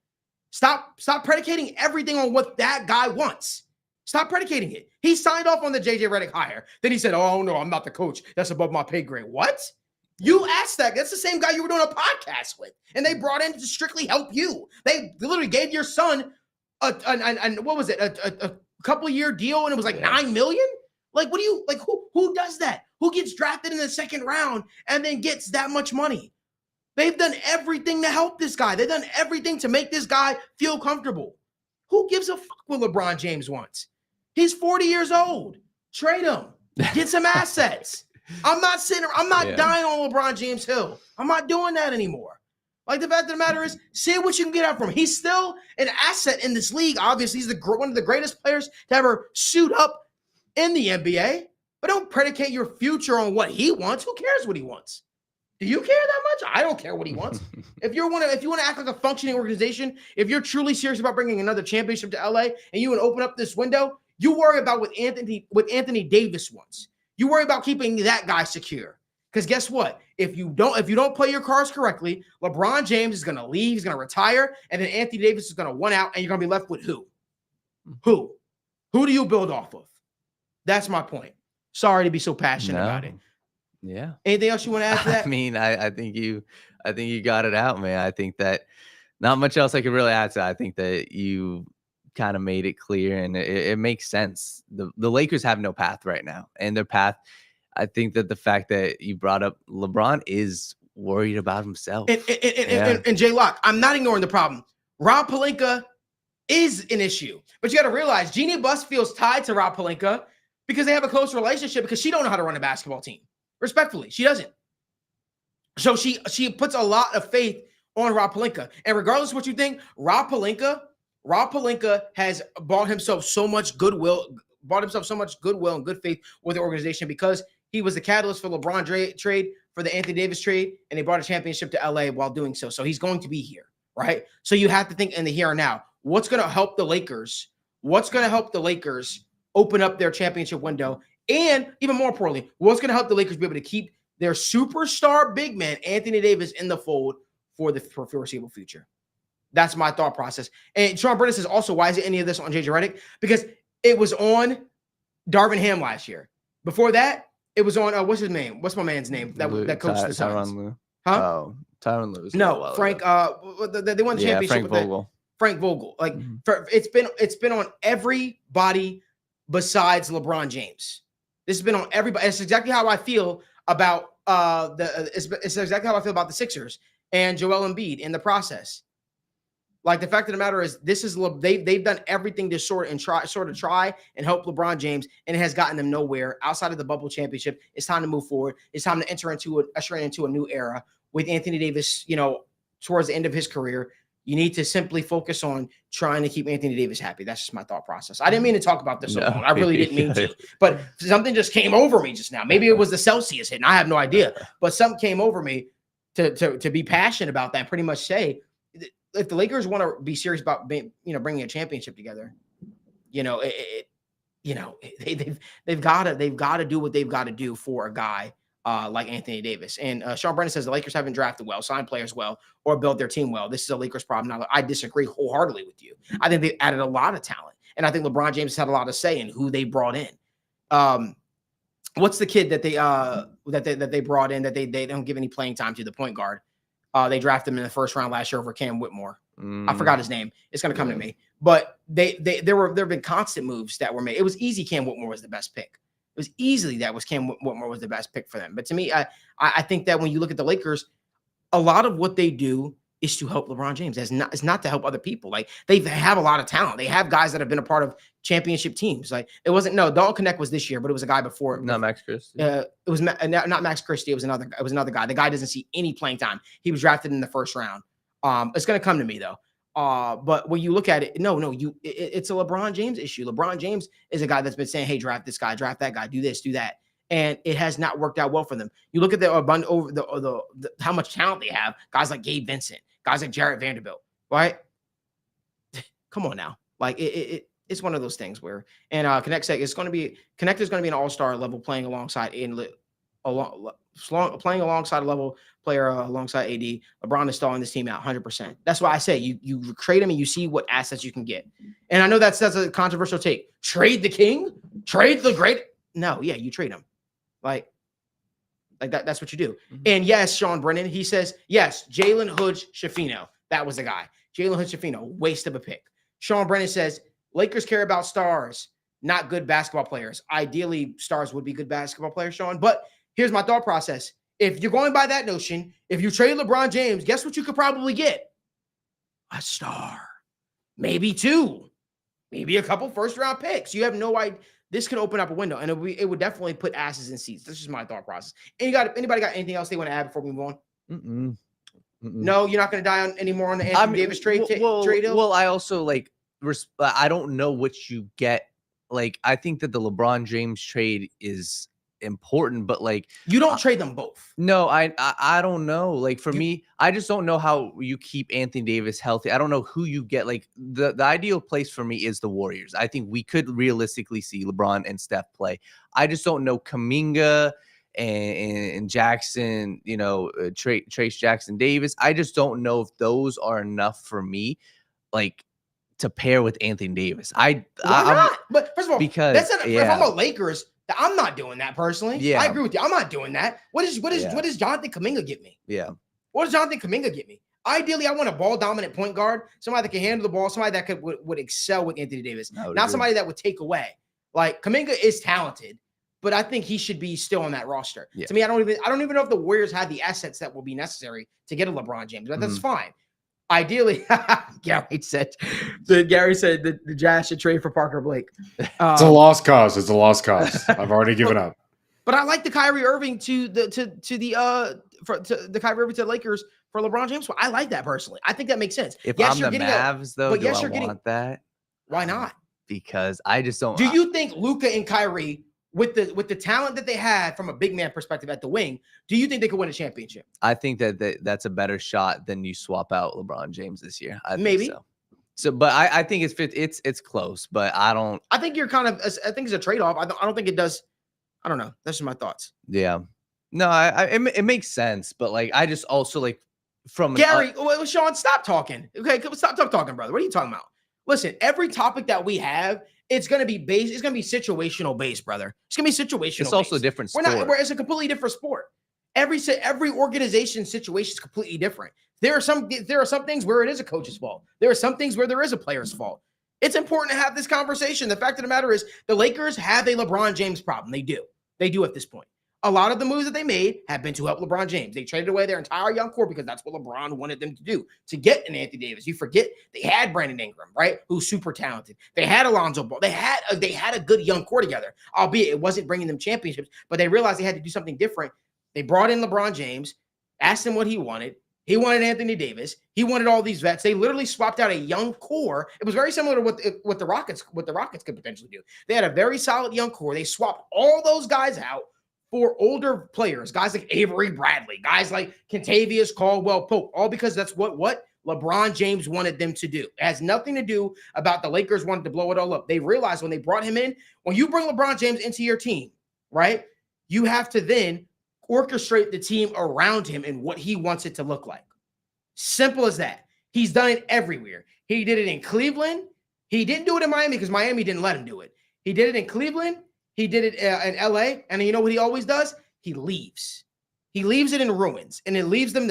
[SPEAKER 2] Stop predicating everything on what that guy wants. Stop predicating it. He signed off on the JJ Redick hire. Then he said, oh, no, I'm not the coach. That's above my pay grade. What? You asked that. That's the same guy you were doing a podcast with. And they brought in to strictly help you. They literally gave your son a couple year deal, and it was like $9 million? Like, what do you, like, who does that? Who gets drafted in the second round and then gets that much money? They've done everything to help this guy. They've done everything to make this guy feel comfortable. Who gives a fuck what LeBron James wants? He's 40 years old. Trade him. Get some assets. I'm not dying on LeBron James Hill. I'm not doing that anymore. Like, the fact of the matter is, see what you can get out from him. He's still an asset in this league. Obviously, he's one of the greatest players to ever suit up in the NBA. But don't predicate your future on what he wants. Who cares what he wants? Do you care that much? I don't care what he wants. If you want to act like a functioning organization, if you're truly serious about bringing another championship to LA, and you want to open up this window, you worry about what Anthony Davis wants. You worry about keeping that guy secure. Because guess what? If you don't play your cards correctly, LeBron James is going to leave, he's going to retire, and then Anthony Davis is going to one out, and you're going to be left with who? Who do you build off of? That's my point. Sorry to be so passionate about it.
[SPEAKER 3] Yeah.
[SPEAKER 2] Anything else you want to add to that?
[SPEAKER 3] I mean, I think you got it out, man. I think that not much else I could really add to that. I think that you kind of made it clear, and it makes sense. The Lakers have no path right now, and their path, I think that the fact that you brought up LeBron is worried about himself.
[SPEAKER 2] And Jay Locke, I'm not ignoring the problem. Rob Pelinka is an issue, but you got to realize Jeannie Buss feels tied to Rob Pelinka because they have a close relationship because she don't know how to run a basketball team. Respectfully, she doesn't. So she puts a lot of faith on Rob Pelinka. And regardless of what you think, Rob Pelinka has bought himself so much goodwill and good faith with the organization because he was the catalyst for LeBron trade, for the Anthony Davis trade, and they brought a championship to LA while doing so. So he's going to be here, right? So you have to think in the here and now. What's going to help the Lakers? What's going to help the Lakers open up their championship window? And even more importantly, what's going to help the Lakers be able to keep their superstar big man, Anthony Davis, in the fold for the foreseeable future? That's my thought process. And Sean Brennan says also, why is it any of this on JJ Redick? Because it was on Darvin Ham last year. Before that, it was on, what's his name? What's my man's name? That coached the Suns.
[SPEAKER 3] Tyronn Lue.
[SPEAKER 2] Huh?
[SPEAKER 3] Oh, Tyronn Lue.
[SPEAKER 2] No, Frank. They won the championship
[SPEAKER 3] Frank
[SPEAKER 2] with
[SPEAKER 3] Vogel.
[SPEAKER 2] Frank Vogel. Like, it's been on everybody besides LeBron James. This has been on everybody. It's exactly how I feel about it's exactly how I feel about the Sixers and Joel Embiid in the process. Like, the fact of the matter is, they've done everything to sort of try and help LeBron James, and it has gotten them nowhere outside of the bubble championship. It's time to move forward. It's time to usher into a new era with Anthony Davis. Towards the end of his career, you need to simply focus on trying to keep Anthony Davis happy. That's just my thought process. I didn't mean to talk about this so long. I really didn't mean to, but something just came over me just now. Maybe it was the Celsius hitting. I have no idea, but something came over me to be passionate about that and pretty much say, if the Lakers want to be serious about bringing a championship together, they've got to do what they've got to do for a guy like Anthony Davis. And Sean Brennan says the Lakers haven't drafted well, signed players well, or built their team well. This is a Lakers problem. Now, I disagree wholeheartedly with you. I think they've added a lot of talent, and I think LeBron James had a lot to say in who they brought in. What's the kid that they brought in that they don't give any playing time to, the point guard? They drafted him in the first round last year over Cam Whitmore. I forgot his name. It's going to come to me. But there have been constant moves that were made. It was easy. Cam Whitmore was the best pick. It was easily Cam Whitmore was the best pick for them. But to me, I think that when you look at the Lakers, a lot of what they do is to help LeBron James. It's not to help other people. Like, they have a lot of talent. They have guys that have been a part of championship teams. Like, Dalton Connect was this year, but it was a guy before.
[SPEAKER 3] Not Max Christie.
[SPEAKER 2] It was not Max Christie. It was another guy. The guy doesn't see any playing time. He was drafted in the first round. It's going to come to me though. But when you look at it, it's a LeBron James issue. LeBron James is a guy that's been saying, hey, draft this guy, draft that guy, do this, do that. And it has not worked out well for them. You look at the how much talent they have, guys like Gabe Vincent, guys like Jarrett Vanderbilt, right? Come on now. Like, it's one of those things where, and Connect is going to be an all-star level playing alongside a level player alongside AD. LeBron is stalling this team out 100%. That's why I say you trade him and you see what assets you can get. And I know that's a controversial take. Trade the king? Trade the great? No, yeah, you trade him. Like that. That's what you do. Mm-hmm. And yes, Sean Brennan, he says, yes, Jalen Hood-Schifino. That was the guy. Jalen Hood-Schifino, waste of a pick. Sean Brennan says, Lakers care about stars, not good basketball players. Ideally, stars would be good basketball players, Sean. But here's my thought process. If you're going by that notion, if you trade LeBron James, guess what you could probably get? A star. Maybe two. Maybe a couple first-round picks. You have no idea. This could open up a window, and it would definitely put asses in seats. This is my thought process. Anybody got anything else they want to add before we move on? No, you're not going to die on anymore on the Anthony Davis trade deal?
[SPEAKER 3] Well, I also like I don't know what you get. Like, I think that the LeBron James trade is important, but like
[SPEAKER 2] you don't trade them both.
[SPEAKER 3] No, I don't know. Like for me, I just don't know how you keep Anthony Davis healthy. I don't know who you get. Like the ideal place for me is the Warriors. I think we could realistically see LeBron and Steph play. I just don't know Kuminga and Jackson, Trace Jackson Davis. I just don't know if those are enough for me, like to pair with Anthony Davis.
[SPEAKER 2] Why not? But first of all,
[SPEAKER 3] because
[SPEAKER 2] if I'm a Lakers, I'm not doing that personally.
[SPEAKER 3] Yeah,
[SPEAKER 2] I agree with you. I'm not doing that. What does Jonathan Kuminga get me?
[SPEAKER 3] Yeah.
[SPEAKER 2] What does Jonathan Kuminga get me? Ideally, I want a ball dominant point guard, somebody that can handle the ball, somebody that would excel with Anthony Davis, not somebody that would take away. Like Kuminga is talented, but I think he should be still on that roster.
[SPEAKER 3] Yeah.
[SPEAKER 2] To me, I don't even know if the Warriors have the assets that will be necessary to get a LeBron James, but that's fine. Ideally, Garry said that the Jazz should trade for Parker Blake.
[SPEAKER 4] It's a lost cause. I've already given up.
[SPEAKER 2] But I like the Kyrie Irving to the Kyrie Irving to the Lakers for LeBron James. I like that personally. I think that makes sense.
[SPEAKER 3] If I'm the Mavs, though, do I want that?
[SPEAKER 2] Why not?
[SPEAKER 3] Because I just don't.
[SPEAKER 2] Do you think Luka and Kyrie, with the talent that they had from a big man perspective at the wing, do you think they could win a championship?
[SPEAKER 3] I think that's a better shot than you swap out LeBron James this year.
[SPEAKER 2] Maybe.
[SPEAKER 3] Think so, but I think it's close, but I don't.
[SPEAKER 2] I think you're I think it's a trade-off. I don't think it does. I don't know. That's just my thoughts.
[SPEAKER 3] Yeah. No, it makes sense, but like I just also like from
[SPEAKER 2] Garry, Sean, stop talking. Okay, stop talking, brother. What are you talking about? Listen, every topic that we have, it's going to be based. It's going to be situational based, brother. It's going to be situational.
[SPEAKER 3] It's also a different sport.
[SPEAKER 2] It's a completely different sport. Every organization situation is completely different. There are some things where it is a coach's fault. There are some things where there is a player's fault. It's important to have this conversation. The fact of the matter is the Lakers have a LeBron James problem. They do. They do at this point. A lot of the moves that they made have been to help LeBron James. They traded away their entire young core because that's what LeBron wanted them to do, to get an Anthony Davis. You forget they had Brandon Ingram, right? Who's super talented. They had Alonzo Ball. They had a good young core together, albeit it wasn't bringing them championships, but they realized they had to do something different. They brought in LeBron James, asked him what he wanted. He wanted Anthony Davis. He wanted all these vets. They literally swapped out a young core. It was very similar to what the Rockets could potentially do. They had a very solid young core. They swapped all those guys out for older players, guys like Avery Bradley, guys like Kentavious Caldwell-Pope, all because that's what LeBron James wanted them to do. It has nothing to do about the Lakers wanting to blow it all up. They realized when they brought him in, when you bring LeBron James into your team, right, you have to then orchestrate the team around him and what he wants it to look like. Simple as that. He's done it everywhere. He did it in Cleveland. He didn't do it in Miami because Miami didn't let him do it. He did it in Cleveland. He did it in LA. And you know what he always does? He leaves. He leaves it in ruins. And it leaves them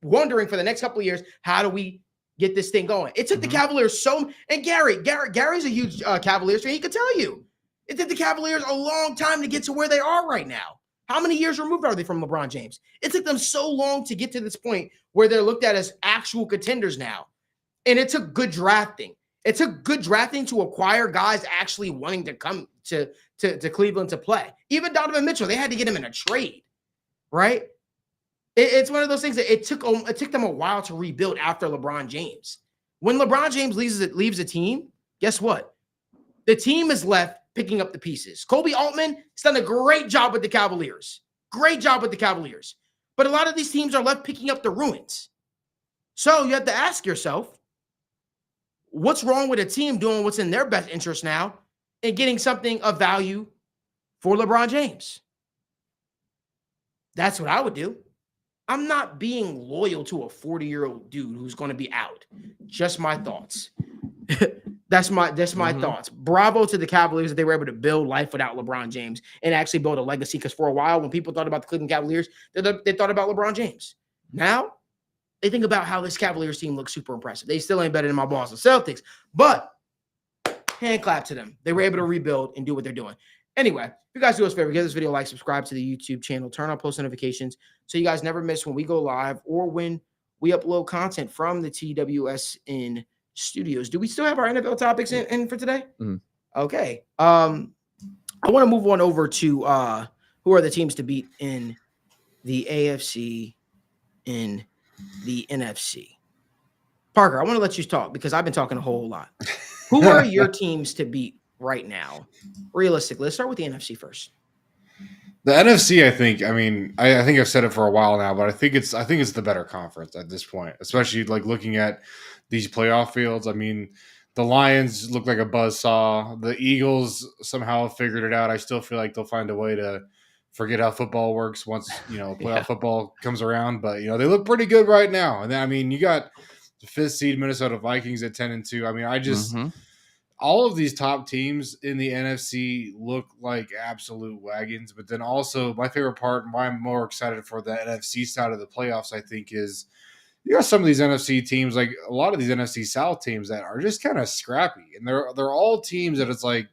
[SPEAKER 2] wondering for the next couple of years, how do we get this thing going? It took the Cavaliers and Gary's a huge Cavaliers fan. He could tell you. It took the Cavaliers a long time to get to where they are right now. How many years removed are they from LeBron James? It took them so long to get to this point where they're looked at as actual contenders now. And it took good drafting. It took good drafting to acquire guys actually wanting to come to Cleveland to play. Even Donovan Mitchell, they had to get him in a trade, right? It's one of those things that it took them a while to rebuild after LeBron James. When LeBron James leaves a team, guess what? The team is left picking up the pieces. Kobe Altman has done a great job with the Cavaliers. Great job with the Cavaliers. But a lot of these teams are left picking up the ruins. So you have to ask yourself, what's wrong with a team doing what's in their best interest now and getting something of value for LeBron James? That's what I would do. I'm not being loyal to a 40-year-old dude who's going to be out. Just my thoughts. That's my thoughts. Bravo to the Cavaliers that they were able to build life without LeBron James and actually build a legacy. Because for a while, when people thought about the Cleveland Cavaliers, they thought about LeBron James. Now, they think about how this Cavaliers team looks super impressive. They still ain't better than my Boston Celtics, but hand clap to them. They were able to rebuild and do what they're doing. Anyway, if you guys do us a favor, give this video a like, subscribe to the YouTube channel, turn on post notifications so you guys never miss when we go live or when we upload content from the TWSN studios. Do we still have our NFL topics in for today? Okay. I want to move on over to who are the teams to beat in the AFC in the NFC. Parker, I want to let you talk because I've been talking a whole lot. Who are your teams to beat right now? Realistically, let's start with the NFC first.
[SPEAKER 4] The NFC, I think. I mean, I think I've said it for a while now, but I think it's the better conference at this point, especially like looking at these playoff fields. I mean, the Lions look like a buzzsaw. The Eagles somehow figured it out. I still feel like they'll find a way to forget how football works once playoff football comes around. But they look pretty good right now. And then, I mean, you got the 5th seed Minnesota Vikings at 10-2. I mean, I just. All of these top teams in the NFC look like absolute wagons, but then also my favorite part and why I'm more excited for the NFC side of the playoffs, I think, is you got some of these NFC teams, like a lot of these NFC South teams that are just kind of scrappy, and they're all teams that it's like,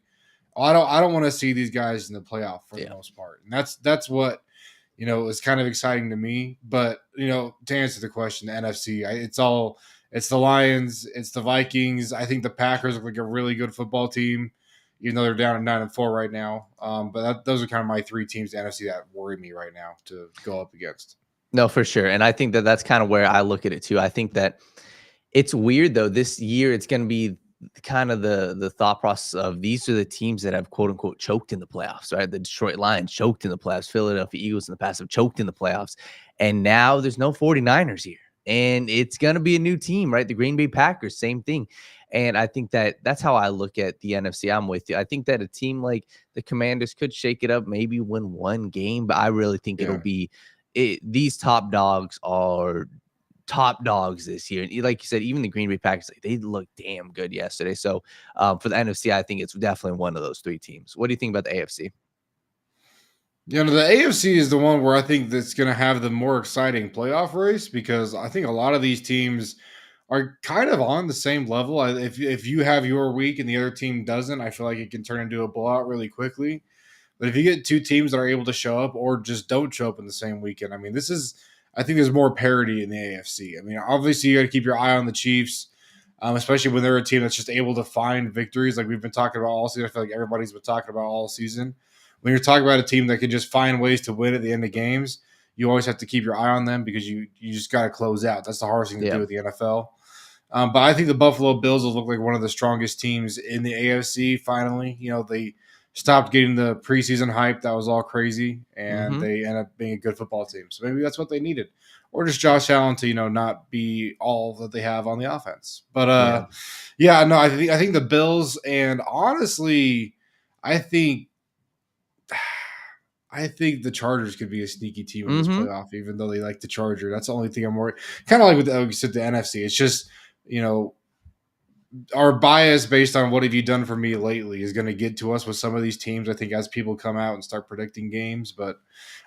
[SPEAKER 4] oh, I don't want to see these guys in the playoff for the most part, and that's what is kind of exciting to me. But to answer the question, the NFC, it's the Lions, it's the Vikings. I think the Packers look like a really good football team, even though they're down at 9-4 right now. But those are kind of my 3 teams in the NFC that worry me right now to go up against.
[SPEAKER 3] No, for sure. And I think that's kind of where I look at it too. I think that it's weird though. This year, it's going to be kind of the thought process of these are the teams that have quote unquote choked in the playoffs, right? The Detroit Lions choked in the playoffs. Philadelphia Eagles in the past have choked in the playoffs. And now there's no 49ers here. And it's going to be a new team, right? The Green Bay Packers, same thing. And I think that's how I look at the NFC. I'm with you. I think that a team like the Commanders could shake it up, maybe win one game, but I really think it'll be these top dogs are top dogs this year. And like you said, even the Green Bay Packers, they looked damn good yesterday. So for the NFC, I think it's definitely one of those 3 teams. What do you think about the AFC?
[SPEAKER 4] The AFC is the one where I think that's going to have the more exciting playoff race because I think a lot of these teams are kind of on the same level. If you have your week and the other team doesn't, I feel like it can turn into a blowout really quickly. But if you get 2 teams that are able to show up or just don't show up in the same weekend, I mean, I think there's more parity in the AFC. I mean, obviously you got to keep your eye on the Chiefs, especially when they're a team that's just able to find victories like we've been talking about all season. I feel like everybody's been talking about all season. When you're talking about a team that can just find ways to win at the end of games, you always have to keep your eye on them because you just got to close out. That's the hardest thing to do with the NFL. But I think the Buffalo Bills will look like one of the strongest teams in the AFC finally. They stopped getting the preseason hype. That was all crazy, and they end up being a good football team. So maybe that's what they needed. Or just Josh Allen to, not be all that they have on the offense. But, I think the Bills, and honestly, I think the Chargers could be a sneaky team in this playoff, even though they like the Charger. That's the only thing I'm worried. Kind of like with the NFC. It's just, our bias based on what have you done for me lately is going to get to us with some of these teams, I think, as people come out and start predicting games. But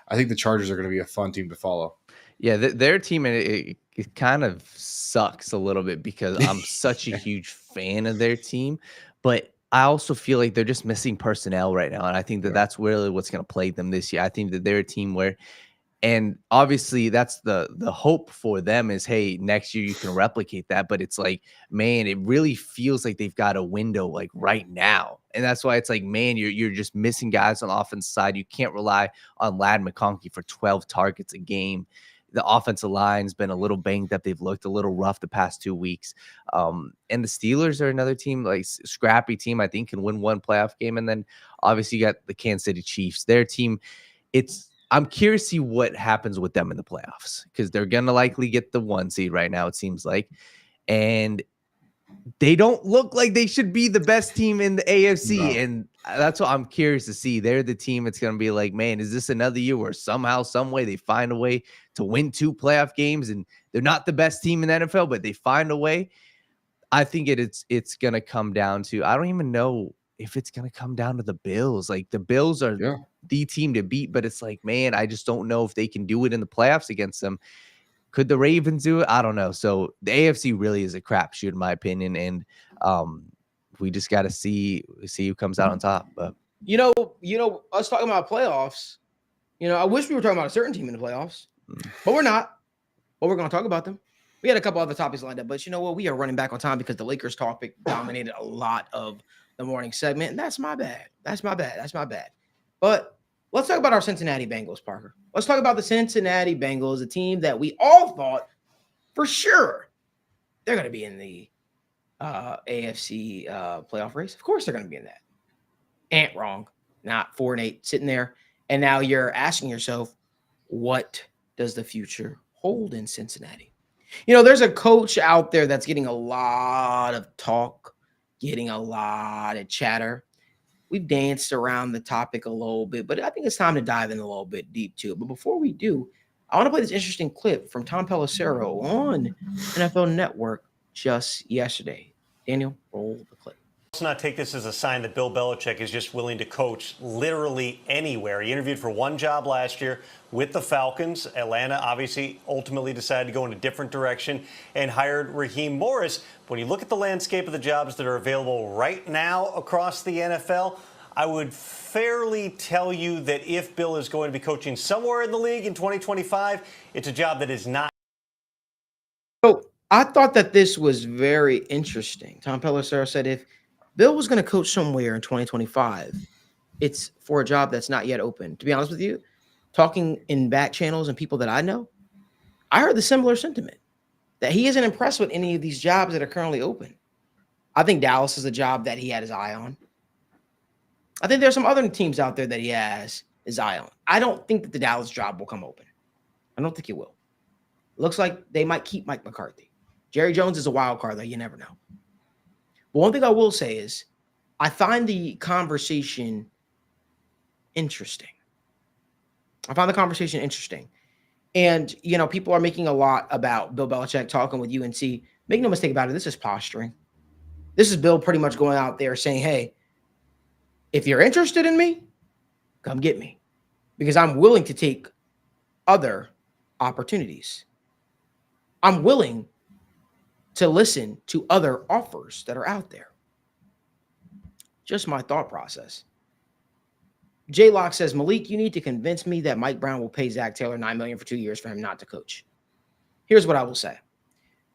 [SPEAKER 4] I think the Chargers are going to be a fun team to follow.
[SPEAKER 3] Yeah, their team, it kind of sucks a little bit because I'm such a huge fan of their team. But I also feel like they're just missing personnel right now. And I think that's really what's going to plague them this year. I think that they're a team where, and obviously that's the hope for them is, hey, next year you can replicate that. But it's like, man, it really feels like they've got a window like right now. And that's why it's like, man, you're just missing guys on the offense side. You can't rely on Ladd McConkey for 12 targets a game. The offensive line's been a little banged up. They've looked a little rough the past 2 weeks. And the Steelers are another team, like scrappy team, I think can win one playoff game. And then obviously you got the Kansas City Chiefs. Their team, I'm curious to see what happens with them in the playoffs because they're going to likely get the 1 seed right now, it seems like. And they don't look like they should be the best team in the AFC. No. And that's what I'm curious to see. They're the team that's going to be like, man, is this another year where somehow, some way they find a way to win 2 playoff games? And they're not the best team in the NFL, but they find a way. I think it's going to come down to, I don't even know if it's going to come down to the Bills. Like the Bills are the team to beat, but it's like, man, I just don't know if they can do it in the playoffs against them. Could the Ravens do it? I don't know. So the AFC really is a crapshoot in my opinion. And we just got to see who comes out on top. But
[SPEAKER 2] us talking about playoffs, I wish we were talking about a certain team in the playoffs, but we're not. But we're going to talk about them. We had a couple other topics lined up, but you know what? We are running back on time because the Lakers topic dominated a lot of the morning segment, and that's my bad. But let's talk about our Cincinnati Bengals, Parker. Let's talk about the Cincinnati Bengals, a team that we all thought for sure. They're going to be in the AFC playoff race. Of course they're going to be in that. Ain't wrong. Not 4-8 sitting there. And now you're asking yourself, what does the future hold in Cincinnati? You know, there's a coach out there that's getting a lot of talk, getting a lot of chatter. We've danced around the topic a little bit, but I think it's time to dive in a little bit deep too. But before we do, I want to play this interesting clip from Tom Pelissero on NFL Network just yesterday. Daniel, roll the clip.
[SPEAKER 5] Let's not take this as a sign that Bill Belichick is just willing to coach literally anywhere. He interviewed for one job last year with the Falcons. Atlanta obviously ultimately decided to go in a different direction and hired Raheem Morris. When you look at the landscape of the jobs that are available right now across the NFL, I would fairly tell you that if Bill is going to be coaching somewhere in the league in 2025, it's a job that is not.
[SPEAKER 2] So I thought that this was very interesting. Tom Pelissero said if Bill was going to coach somewhere in 2025, it's for a job that's not yet open. To be honest with you, talking in back channels and people that I know, I heard the similar sentiment that he isn't impressed with any of these jobs that are currently open. I think Dallas is a job that he had his eye on. I think there's some other teams out there that he has his eye on. I don't think that the Dallas job will come open. I don't think it will. Looks like they might keep Mike McCarthy. Jerry Jones is a wild card, though. You never know. But one thing I will say is I find the conversation interesting. And, you know, people are making a lot about Bill Belichick talking with UNC. Make no mistake about it. This is posturing. This is Bill pretty much going out there saying, hey, if you're interested in me, come get me, because I'm willing to take other opportunities. I'm willing to listen to other offers that are out there. Just my thought process. J Lock says, Malik, you need to convince me that Mike Brown will pay Zac Taylor $9 million for 2 years for him not to coach. Here's what I will say.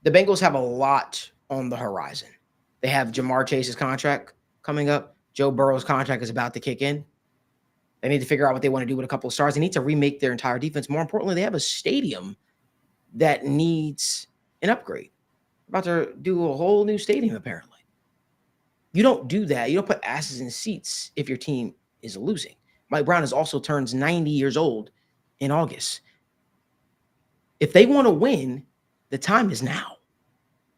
[SPEAKER 2] The Bengals have a lot on the horizon. They have Jamar Chase's contract coming up. Joe Burrow's contract is about to kick in. They need to figure out what they want to do with a couple of stars. They need to remake their entire defense. More importantly, they have a stadium that needs an upgrade. About to do a whole new stadium, apparently. You don't do that. You don't put asses in seats if your team is losing. Mike Brown is also turns 90 years old in August. If they want to win, the time is now.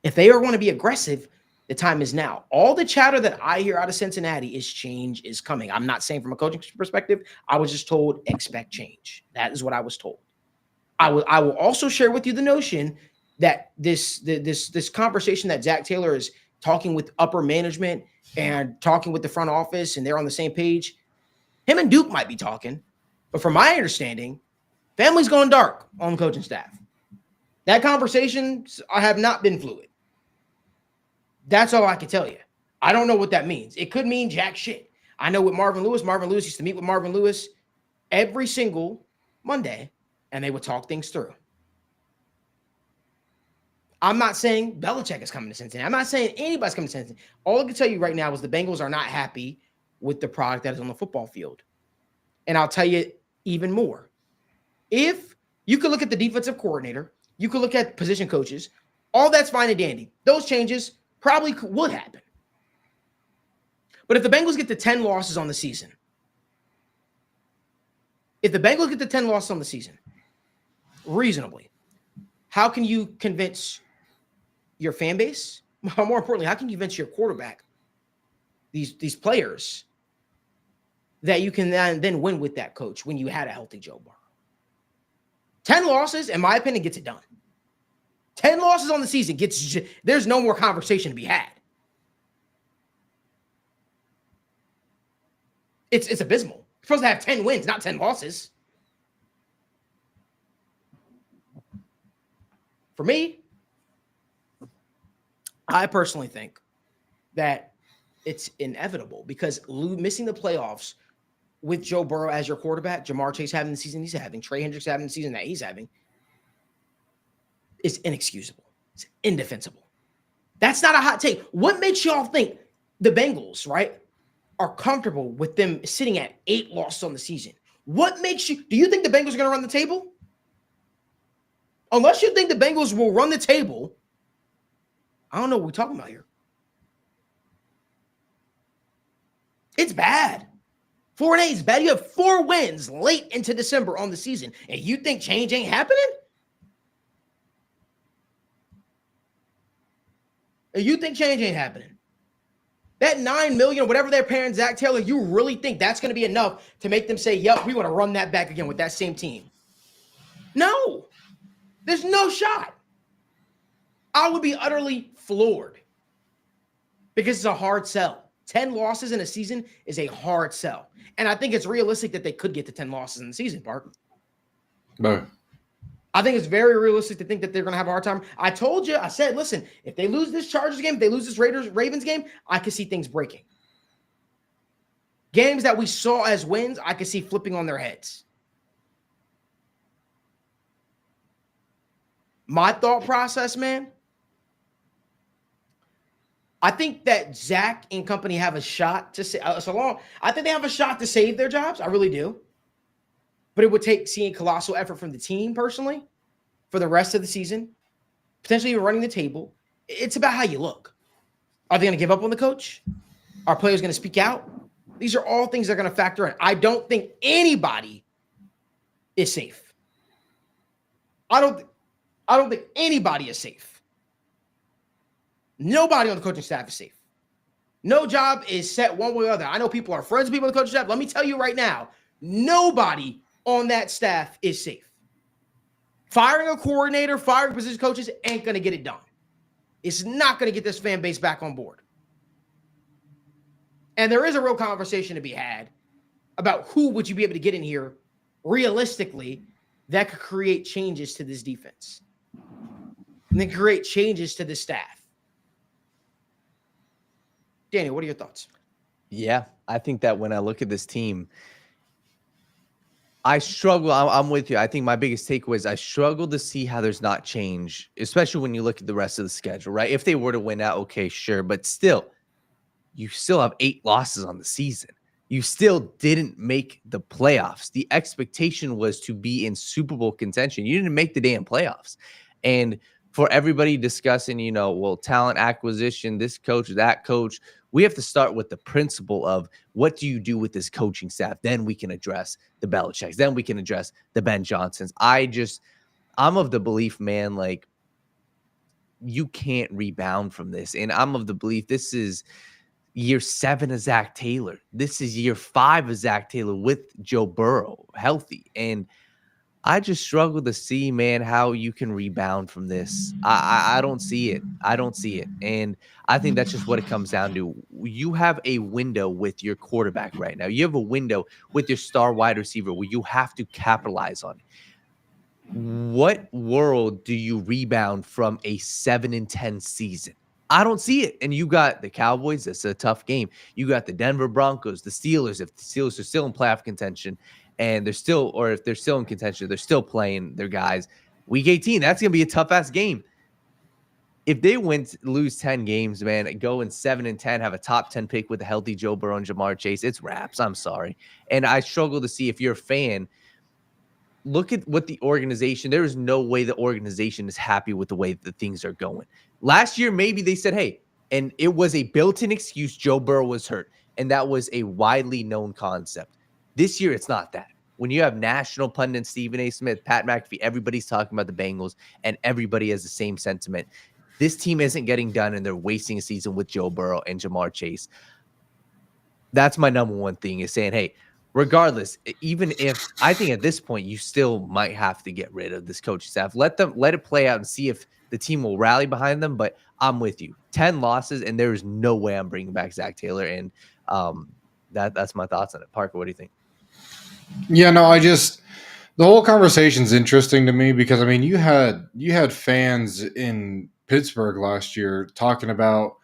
[SPEAKER 2] If they are going to be aggressive, the time is now. All the chatter that I hear out of Cincinnati is change is coming. I'm not saying from a coaching perspective. I was just told expect change. That is what I was told. I will also share with you the notion that this conversation that Zac Taylor is talking with upper management and talking with the front office, and they're on the same page. Him and Duke might be talking, but from my understanding, family's going dark on the coaching staff. That conversation have not been fluid. That's all I can tell you. I don't know what that means. It could mean jack shit. I know with Marvin Lewis used to meet with Marvin Lewis every single Monday, and they would talk things through. I'm not saying Belichick is coming to Cincinnati. I'm not saying anybody's coming to Cincinnati. All I can tell you right now is the Bengals are not happy with the product that is on the football field. And I'll tell you even more. If you could look at the defensive coordinator, you could look at position coaches, all that's fine and dandy. Those changes probably would happen. But if the Bengals get to 10 losses on the season, reasonably, how can you convince your fan base? More importantly, how can you convince your quarterback, these players, that you can then win with that coach when you had a healthy Joe Burrow? 10 losses, in my opinion, gets it done. 10 losses on the season there's no more conversation to be had. It's abysmal. You're supposed to have 10 wins, not 10 losses. For me, I personally think that it's inevitable because missing the playoffs with Joe Burrow as your quarterback, Jamar Chase having the season he's having, Trey Hendricks having the season that he's having, is inexcusable. It's indefensible. That's not a hot take. What makes y'all think the Bengals, right, are comfortable with them sitting at 8 losses on the season? What makes you – do you think the Bengals are going to run the table? Unless you think the Bengals will run the table, I don't know what we're talking about here. It's bad. 4-8 is bad. You have 4 wins late into December on the season, and you think change ain't happening? And you think change ain't happening? That $9 million or whatever they're paying Zac Taylor, you really think that's going to be enough to make them say, yep, we want to run that back again with that same team? No. There's no shot. I would be utterly floored because it's a hard sell. 10 losses in a season is a hard sell. And I think it's realistic that they could get to 10 losses in the season, Park.
[SPEAKER 4] No.
[SPEAKER 2] I think it's very realistic to think that they're going to have a hard time. I told you, I said, listen, if they lose this Chargers game, if they lose this Ravens game, I could see things breaking. Games that we saw as wins, I could see flipping on their heads. My thought process, man, I think that Zach and company have a shot to say, I think they have a shot to save their jobs. I really do. But it would take seeing colossal effort from the team personally for the rest of the season, potentially even running the table. It's about how you look. Are they going to give up on the coach? Are players going to speak out? These are all things that are going to factor in. I don't think anybody is safe. I don't think anybody is safe. Nobody on the coaching staff is safe. No job is set one way or the other. I know people are friends with people on the coaching staff. Let me tell you right now, nobody on that staff is safe. Firing a coordinator, firing position coaches ain't going to get it done. It's not going to get this fan base back on board. And there is a real conversation to be had about who would you be able to get in here realistically that could create changes to this defense and then create changes to the staff. Daniel, what are your thoughts?
[SPEAKER 3] Yeah, I think that when I look at this team, I struggle. I'm with you. I think my biggest takeaway is I struggle to see how there's not change, especially when you look at the rest of the schedule, right? If they were to win out, okay, sure. But still, you still have 8 losses on the season. You still didn't make the playoffs. The expectation was to be in Super Bowl contention. You didn't make the damn playoffs. And for everybody discussing, talent acquisition, this coach, that coach, we have to start with the principle of what do you do with this coaching staff? Then we can address the Belichicks. Then we can address the Ben Johnsons. I'm of the belief, man, like you can't rebound from this. And I'm of the belief this is year 7 of Zac Taylor. This is year 5 of Zac Taylor with Joe Burrow healthy. And I just struggle to see, man, how you can rebound from this. I don't see it. I don't see it. And I think that's just what it comes down to. You have a window with your quarterback right now. You have a window with your star wide receiver where you have to capitalize on it. What world do you rebound from a 7-10 season? I don't see it. And you got the Cowboys. That's a tough game. You got the Denver Broncos, the Steelers. If the Steelers are still in playoff contention, and if they're still in contention, they're still playing their guys. Week 18, that's going to be a tough-ass game. If they lose 10 games, man, go in 7-10, have a top 10 pick with a healthy Joe Burrow and Jamar Chase, it's wraps. I'm sorry. And I struggle to see if you're a fan, look at what the organization, there is no way the organization is happy with the way that things are going. Last year, maybe they said, hey, and it was a built-in excuse, Joe Burrow was hurt. And that was a widely known concept. This year, it's not that. When you have national pundits, Stephen A. Smith, Pat McAfee, everybody's talking about the Bengals, and everybody has the same sentiment. This team isn't getting done, and they're wasting a season with Joe Burrow and Jamar Chase. That's my number one thing is saying, hey, regardless, even if I think at this point you still might have to get rid of this coaching staff, let it play out and see if the team will rally behind them. But I'm with you. 10 losses, and there is no way I'm bringing back Zac Taylor. And that's my thoughts on it. Parker, what do you think?
[SPEAKER 4] Yeah, no, the whole conversation's interesting to me because, I mean, you had fans in Pittsburgh last year talking about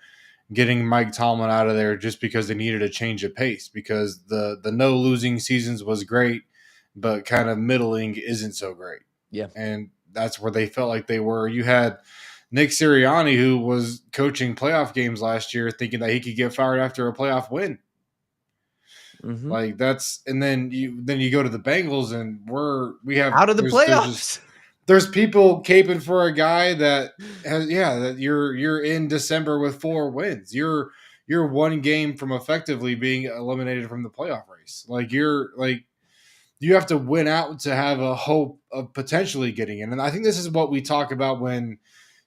[SPEAKER 4] getting Mike Tomlin out of there just because they needed a change of pace because the no losing seasons was great, but kind of middling isn't so great.
[SPEAKER 3] Yeah.
[SPEAKER 4] And that's where they felt like they were. You had Nick Sirianni, who was coaching playoff games last year, thinking that he could get fired after a playoff win.
[SPEAKER 3] Mm-hmm.
[SPEAKER 4] Like and then you go to the Bengals and we have
[SPEAKER 3] out of the playoffs.
[SPEAKER 4] there's people caping for a guy that has, that you're in December with 4 wins. You're one game from effectively being eliminated from the playoff race. You have to win out to have a hope of potentially getting in. And I think this is what we talk about when,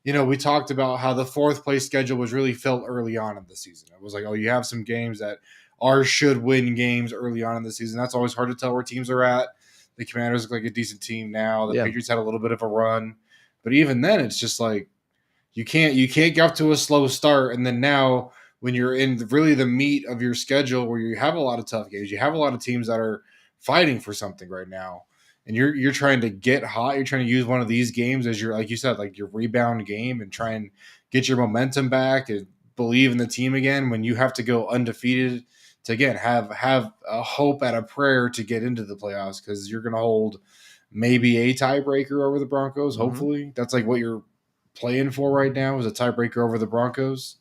[SPEAKER 4] we talked about how the 4th place schedule was really felt early on in the season. It was like, oh, you have some games that are should win games early on in the season. That's always hard to tell where teams are at. The Commanders look like a decent team now. The Patriots had a little bit of a run. But even then, it's just like you can't get off to a slow start. And then now when you're in really the meat of your schedule where you have a lot of tough games, you have a lot of teams that are fighting for something right now, and you're trying to get hot. You're trying to use one of these games as your, like you said, like your rebound game and try and get your momentum back and believe in the team again when you have to go undefeated to, again, have a hope and a prayer to get into the playoffs because you're going to hold maybe a tiebreaker over the Broncos. Hopefully that's like what you're playing for right now is a tiebreaker over the Broncos.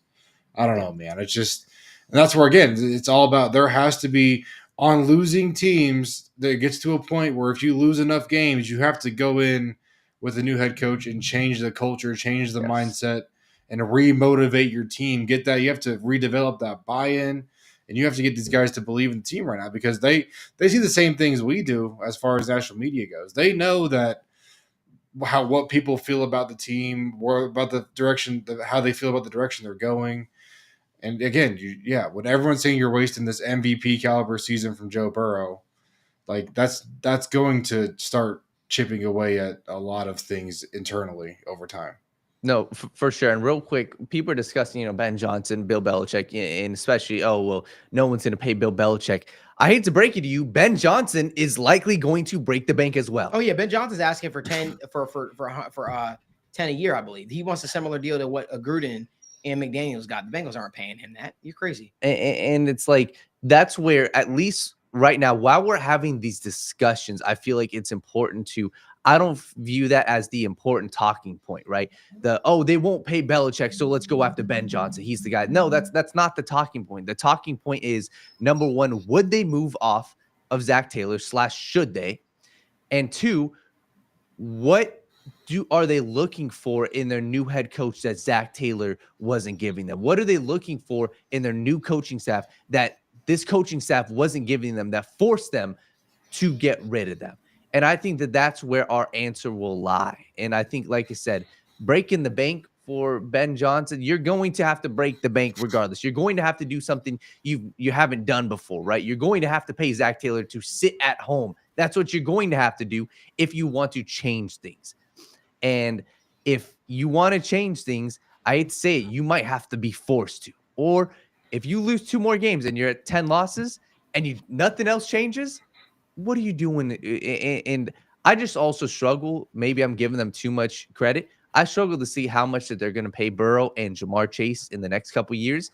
[SPEAKER 4] I don't know, man. It's just, and that's where, again, it's all about, there has to be, on losing teams, that gets to a point where if you lose enough games, you have to go in with a new head coach and change the culture, change the mindset, and remotivate your team. Get that. You have to redevelop that buy-in, and you have to get these guys to believe in the team right now because they see the same things we do as far as national media goes. They know that what people feel about the team, or about the direction, how they feel about the direction they're going. And again, when everyone's saying you're wasting this MVP caliber season from Joe Burrow, like that's going to start chipping away at a lot of things internally over time.
[SPEAKER 3] No, for sure. And real quick, people are discussing, Ben Johnson, Bill Belichick, and especially, no one's going to pay Bill Belichick. I hate to break it to you, Ben Johnson is likely going to break the bank as well.
[SPEAKER 2] Oh yeah, Ben Johnson's asking for 10 for 10 a year, I believe. He wants a similar deal to what Gruden and McDaniels got. The Bengals aren't paying him that. You're crazy.
[SPEAKER 3] And it's like, that's where, at least right now, while we're having these discussions, I feel like it's important to, I don't view that as the important talking point, right? They won't pay Belichick, so let's go after Ben Johnson. He's the guy. No, that's not the talking point. The talking point is, number one, would they move off of Zac Taylor / should they? And two, what are they looking for in their new head coach that Zac Taylor wasn't giving them? What are they looking for in their new coaching staff that this coaching staff wasn't giving them, that forced them to get rid of them? And I think that that's where our answer will lie. And I think, like I said, breaking the bank for Ben Johnson, you're going to have to break the bank regardless. You're going to have to do something you haven't done before, right? You're going to have to pay Zac Taylor to sit at home. That's what you're going to have to do if you want to change things. And if you want to change things, I hate to say it, you might have to be forced to. Or if you lose 2 more games and you're at 10 losses and nothing else changes, what are you doing? And I just also struggle. Maybe I'm giving them too much credit. I struggle to see how much that they're going to pay Burrow and Jamar Chase in the next couple of years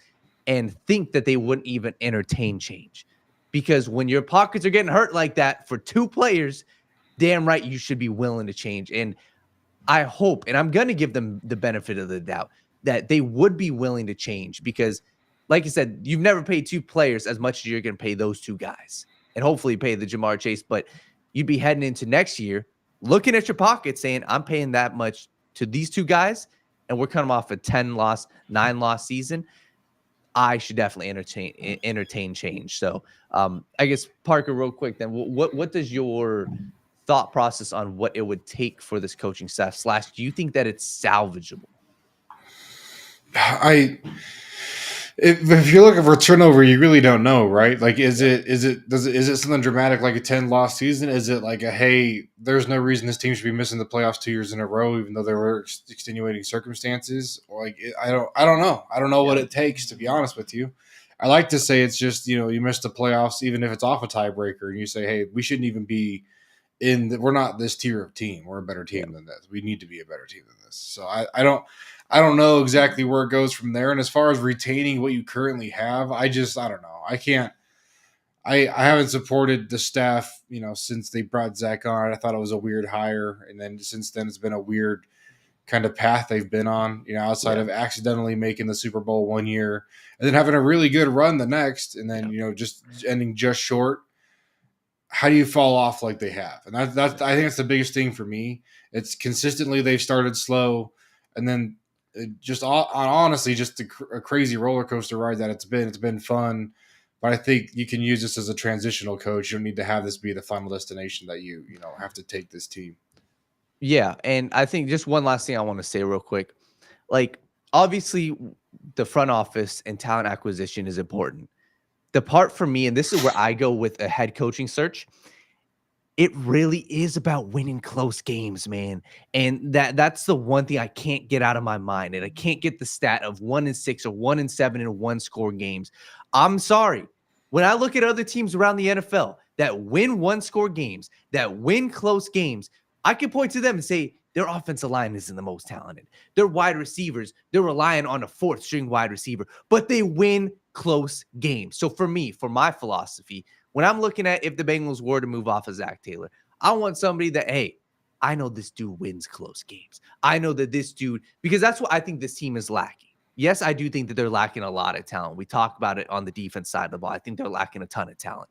[SPEAKER 3] and think that they wouldn't even entertain change. Because when your pockets are getting hurt like that for 2 players, damn right you should be willing to change. And I hope, and I'm going to give them the benefit of the doubt, that they would be willing to change because, like I said, you've never paid 2 players as much as you're going to pay those 2 guys, and hopefully pay the Jamar Chase. But you'd be heading into next year looking at your pocket saying, I'm paying that much to these 2 guys, and we're coming off a 10-loss, 9-loss season. I should definitely entertain change. So I guess, Parker, real quick, then, what does your thought process on what it would take for this coaching staff / do you think that it's salvageable?
[SPEAKER 4] If you're looking for turnover, you really don't know, right? Like, is it something dramatic like a 10-loss season? Is it like hey, there's no reason this team should be missing the playoffs 2 years in a row, even though there were extenuating circumstances? Or like, I don't know. I don't know what it takes, to be honest with you. I like to say it's just, you missed the playoffs, even if it's off a tiebreaker, and you say, hey, we shouldn't even be we're not this tier of team. We're a better team than this. We need to be a better team than this. So I don't know exactly where it goes from there. And as far as retaining what you currently have, I don't know. I haven't supported the staff, since they brought Zach on. I thought it was a weird hire. And then since then, it's been a weird kind of path they've been on, outside of accidentally making the Super Bowl 1 year and then having a really good run the next. And then, just ending just short. how do you fall off like they have? And that's I think that's the biggest thing for me. It's consistently they've started slow, and then just honestly, just a crazy roller coaster ride that it's been. It's been fun, but I think you can use this as a transitional coach. You don't need to have this be the final destination that you have to take this team.
[SPEAKER 3] Yeah, and I think just one last thing I want to say real quick. Like, obviously, the front office and talent acquisition is important. The part for me, and this is where I go with a head coaching search, it really is about winning close games, man. And that's the one thing I can't get out of my mind. And I can't get the stat of 1-6 or 1-7 in one-score games. I'm sorry. When I look at other teams around the NFL that win one-score games, that win close games, I can point to them and say their offensive line isn't the most talented. Their wide receivers, they're relying on a fourth-string wide receiver, but they win close games. So for me, for my philosophy, when I'm looking at if the Bengals were to move off of Zac Taylor, I want somebody that, hey, I know this dude wins close games. I know that this dude, because that's what I think this team is lacking. Yes, I do think that they're lacking a lot of talent. We talk about it on the defense side of the ball. I think they're lacking a ton of talent.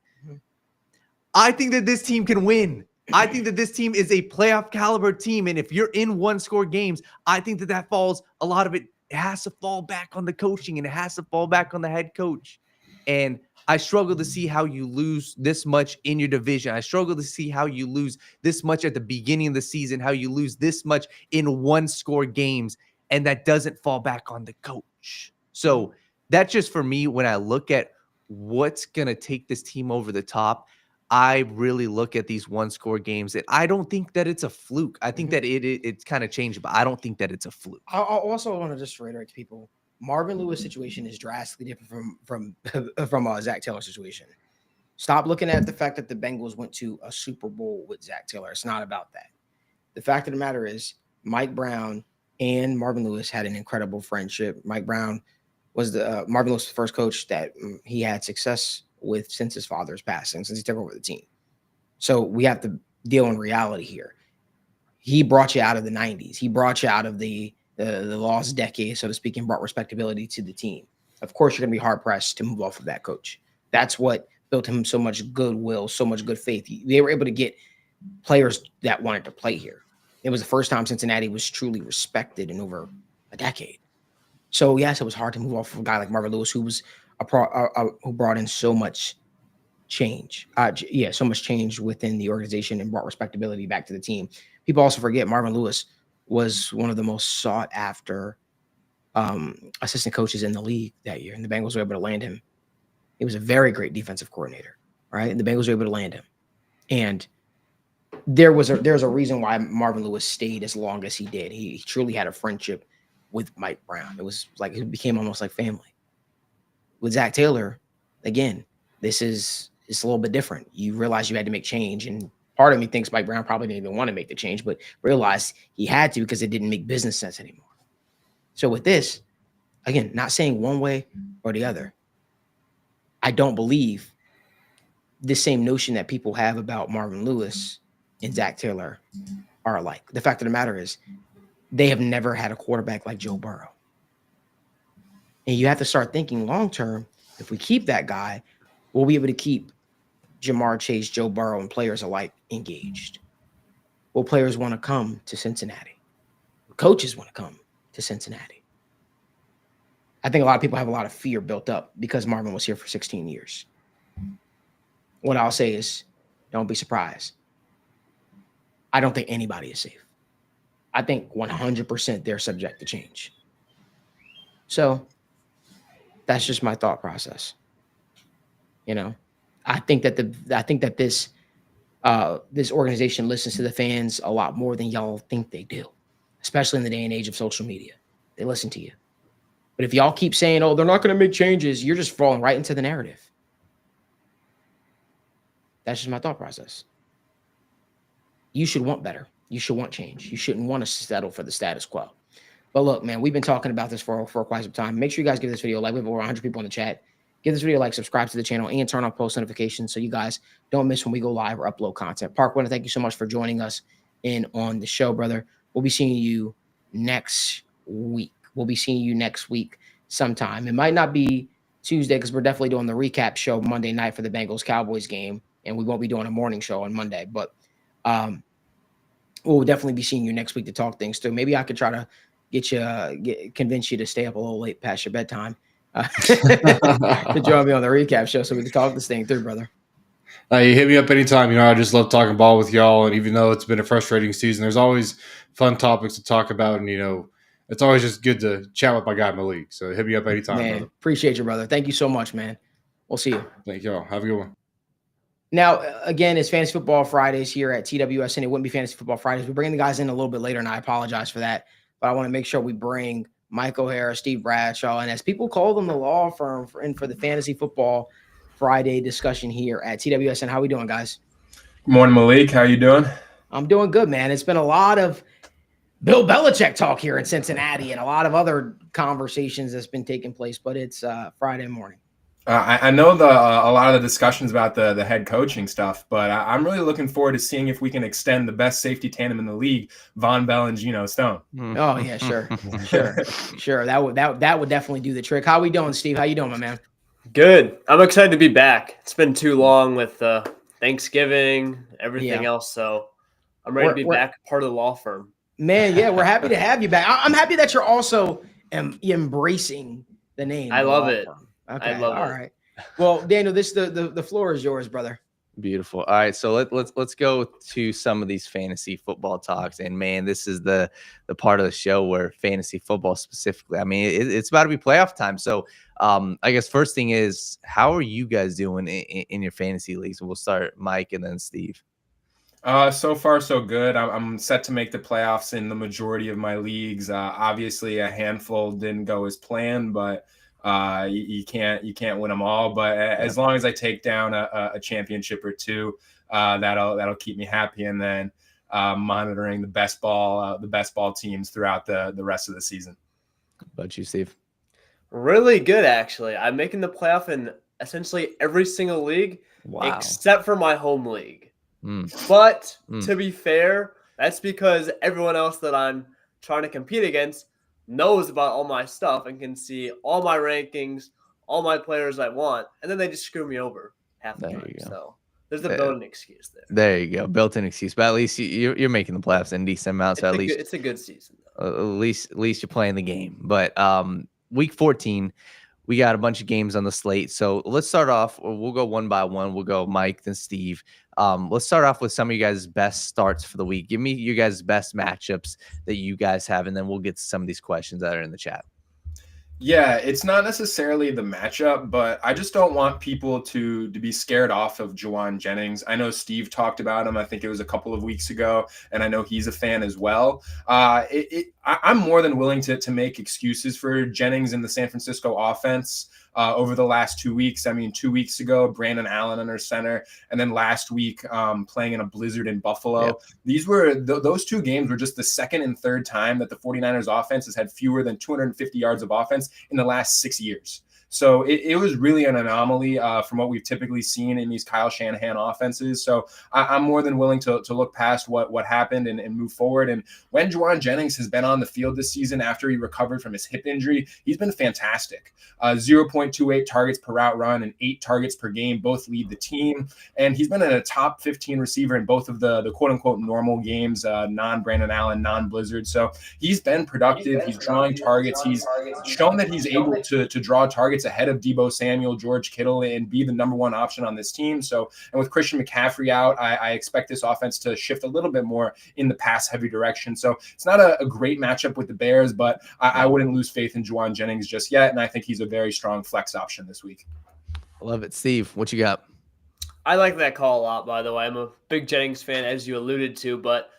[SPEAKER 3] I think that this team can win. I think that this team is a playoff caliber team. And if you're in one-score games, I think that falls, a lot of it has to fall back on the coaching, and it has to fall back on the head coach. And I struggle to see how you lose this much in your division. I struggle to see how you lose this much at the beginning of the season, how you lose this much in one-score games, and that doesn't fall back on the coach. So that's just for me, when I look at what's going to take this team over the top, I really look at these one-score games, and I don't think that it's a fluke. I think that it's kind of changed, but I don't think that it's a fluke.
[SPEAKER 2] I also want to just reiterate to people, Marvin Lewis' situation is drastically different from Zac Taylor's situation. Stop looking at the fact that the Bengals went to a Super Bowl with Zac Taylor. It's not about that. The fact of the matter is Mike Brown and Marvin Lewis had an incredible friendship. Mike Brown was the Marvin Lewis' first coach that he had success with since his father's passing, since he took over the team. So we have to deal in reality here. He brought you out of the 90s. He brought you out of the lost decade, so to speak, and brought respectability to the team. Of course, you're going to be hard-pressed to move off of that coach. That's what built him so much goodwill, so much good faith. They were able to get players that wanted to play here. It was the first time Cincinnati was truly respected in over a decade. So, yes, it was hard to move off of a guy like Marvin Lewis, who was who brought in so much change. So much change within the organization and brought respectability back to the team. People also forget Marvin Lewis was one of the most sought-after assistant coaches in the league that year, and the Bengals were able to land him. He was a very great defensive coordinator, right? And the Bengals were able to land him. And there's a reason why Marvin Lewis stayed as long as he did. He truly had a friendship with Mike Brown. It was like it became almost like family. With Zac Taylor, again, it's a little bit different. You realize you had to make change, and part of me thinks Mike Brown probably didn't even want to make the change, but realized he had to because it didn't make business sense anymore. So with this, again, not saying one way or the other, I don't believe the same notion that people have about Marvin Lewis and Zac Taylor are alike. The fact of the matter is they have never had a quarterback like Joe Burrow. And you have to start thinking long-term, if we keep that guy, we'll be able to keep Jamar Chase, Joe Burrow, and players alike engaged. Will players want to come to Cincinnati? Coaches want to come to Cincinnati. I think a lot of people have a lot of fear built up because Marvin was here for 16 years. What I'll say is, don't be surprised. I don't think anybody is safe. I think 100% they're subject to change. So that's just my thought process. I think that this organization listens to the fans a lot more than y'all think they do, especially in the day and age of social media. They listen to you. But if y'all keep saying, "Oh, they're not going to make changes," you're just falling right into the narrative. That's just my thought process. You should want better. You should want change. You shouldn't want to settle for the status quo. But look, man, we've been talking about this for quite some time. Make sure you guys give this video a like. We have over 100 people in the chat. Give this video a like, subscribe to the channel, and turn on post notifications so you guys don't miss when we go live or upload content. Park, I want to thank you so much for joining us on the show, brother. We'll be seeing you next week. Sometime. It might not be Tuesday because we're definitely doing the recap show Monday night for the Bengals-Cowboys game. and we won't be doing a morning show on Monday. But we'll definitely be seeing you next week to talk things through. Maybe I could try to convince you to stay up a little late past your bedtime to join me on the recap show so we can talk this thing through, brother.
[SPEAKER 4] You hit me up anytime. I just love talking ball with y'all. And even though it's been a frustrating season, there's always fun topics to talk about. And, it's always just good to chat with my guy, Malik. So hit me up anytime,
[SPEAKER 2] Man,
[SPEAKER 4] brother.
[SPEAKER 2] appreciate you, brother. Thank you so much, man. We'll see you.
[SPEAKER 4] Thank y'all. Have a good one.
[SPEAKER 2] Now, again, it's Fantasy Football Fridays here at TWSN. It wouldn't be Fantasy Football Fridays. We're bringing the guys in a little bit later, and I apologize for that. But I want to make sure we bring Mike O'Hara, Steve Bradshaw, and as people call them, the law firm for the Fantasy Football Friday discussion here at TWSN. How we doing, guys?
[SPEAKER 6] Good morning, Malik. How you doing?
[SPEAKER 2] I'm doing good, man. It's been a lot of Bill Belichick talk here in Cincinnati and a lot of other conversations that's been taking place, but it's Friday morning.
[SPEAKER 6] I know a lot of the discussions about the head coaching stuff, but I'm really looking forward to seeing if we can extend the best safety tandem in the league, Von Bell and Geno Stone.
[SPEAKER 2] Oh yeah, sure. That would definitely do the trick. How we doing, Steve? How you doing, my man?
[SPEAKER 7] Good. I'm excited to be back. It's been too long with Thanksgiving, everything else, so I'm ready to be back, part of the law firm. Man, yeah, we're happy to have you back. I'm happy that you're also embracing the name. I love it.
[SPEAKER 2] Okay,
[SPEAKER 7] I love it.
[SPEAKER 2] All right. Well, Daniel, the floor is yours, brother.
[SPEAKER 3] Beautiful. All right, so let's go to some of these fantasy football talks. And man, this is the part of the show where fantasy football specifically. I mean, it's about to be playoff time. So, I guess first thing is, how are you guys doing in your fantasy leagues? We'll start Mike and then Steve.
[SPEAKER 6] So far, so good. I'm set to make the playoffs in the majority of my leagues. Obviously, a handful didn't go as planned, but you can't win them all. But as long as I take down a championship or two, that'll keep me happy. And then monitoring the best ball teams throughout the rest of the season.
[SPEAKER 3] What about you, Steve?
[SPEAKER 7] Really good, actually. I'm making the playoff in essentially every single league, except for my home league. But to be fair, that's because everyone else that I'm trying to compete against knows about all my stuff and can see all my rankings, all my players I want, and then they just screw me over half the time. So there's a built-in excuse there.
[SPEAKER 3] There you go, built-in excuse. But at least you're making the playoffs in decent amounts. So
[SPEAKER 7] it's a good season.
[SPEAKER 3] At least you're playing the game. But week 14. We got a bunch of games on the slate. So let's start off. We'll go one by one. We'll go Mike, then Steve. Let's start off with some of you guys' best starts for the week. Give me your guys' best matchups that you guys have, and then we'll get to some of these questions that are in the chat.
[SPEAKER 6] Yeah, it's not necessarily the matchup, but I just don't want people to be scared off of Juwan Jennings. I know Steve talked about him. I think it was a couple of weeks ago, and I know he's a fan as well. I'm more than willing to make excuses for Jennings in the San Francisco offense over the last 2 weeks. I mean, 2 weeks ago, Brandon Allen under center, and then last week playing in a blizzard in Buffalo. Yep. These were those two games were just the second and third time that the 49ers offense has had fewer than 250 yards of offense in the last 6 years. So it was really an anomaly from what we've typically seen in these Kyle Shanahan offenses. So I'm more than willing to look past what happened and move forward. And when Juwan Jennings has been on the field this season after he recovered from his hip injury, he's been fantastic. 0.28 targets per route run and 8 targets per game, both lead the team. And he's been a top 15 receiver in both of the quote-unquote normal games, non-Brandon Allen, non-Blizzard. So he's been productive. He's drawing targets. He's shown that he's able to draw targets ahead of Deebo Samuel, George Kittle, and be the number one option on this team. So, and with Christian McCaffrey out, I expect this offense to shift a little bit more in the pass-heavy direction. So it's not a great matchup with the Bears, but I wouldn't lose faith in Juwan Jennings just yet, and I think he's a very strong flex option this week.
[SPEAKER 3] I love it. Steve, what you got?
[SPEAKER 7] I like that call a lot, by the way. I'm a big Jennings fan, as you alluded to, but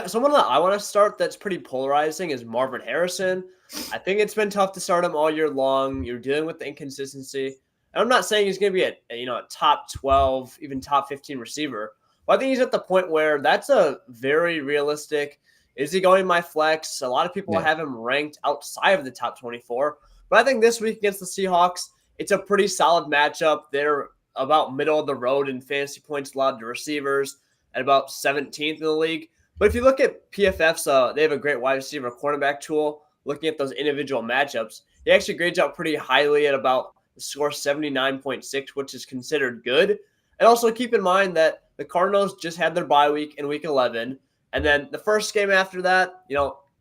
[SPEAKER 7] someone that I want to start that's pretty polarizing is Marvin Harrison. I think it's been tough to start him all year long. You're dealing with the inconsistency. And I'm not saying he's going to be a top 12, even top 15 receiver, but I think he's at the point where that's a very realistic. Is he going my flex? A lot of people have him ranked outside of the top 24, but I think this week against the Seahawks, it's a pretty solid matchup. They're about middle of the road in fantasy points allowed to receivers at about 17th in the league. But if you look at PFF's, they have a great wide receiver cornerback tool. Looking at those individual matchups, he actually grades out pretty highly at about the score 79.6, which is considered good. And also keep in mind that the Cardinals just had their bye week in week 11. And then the first game after that,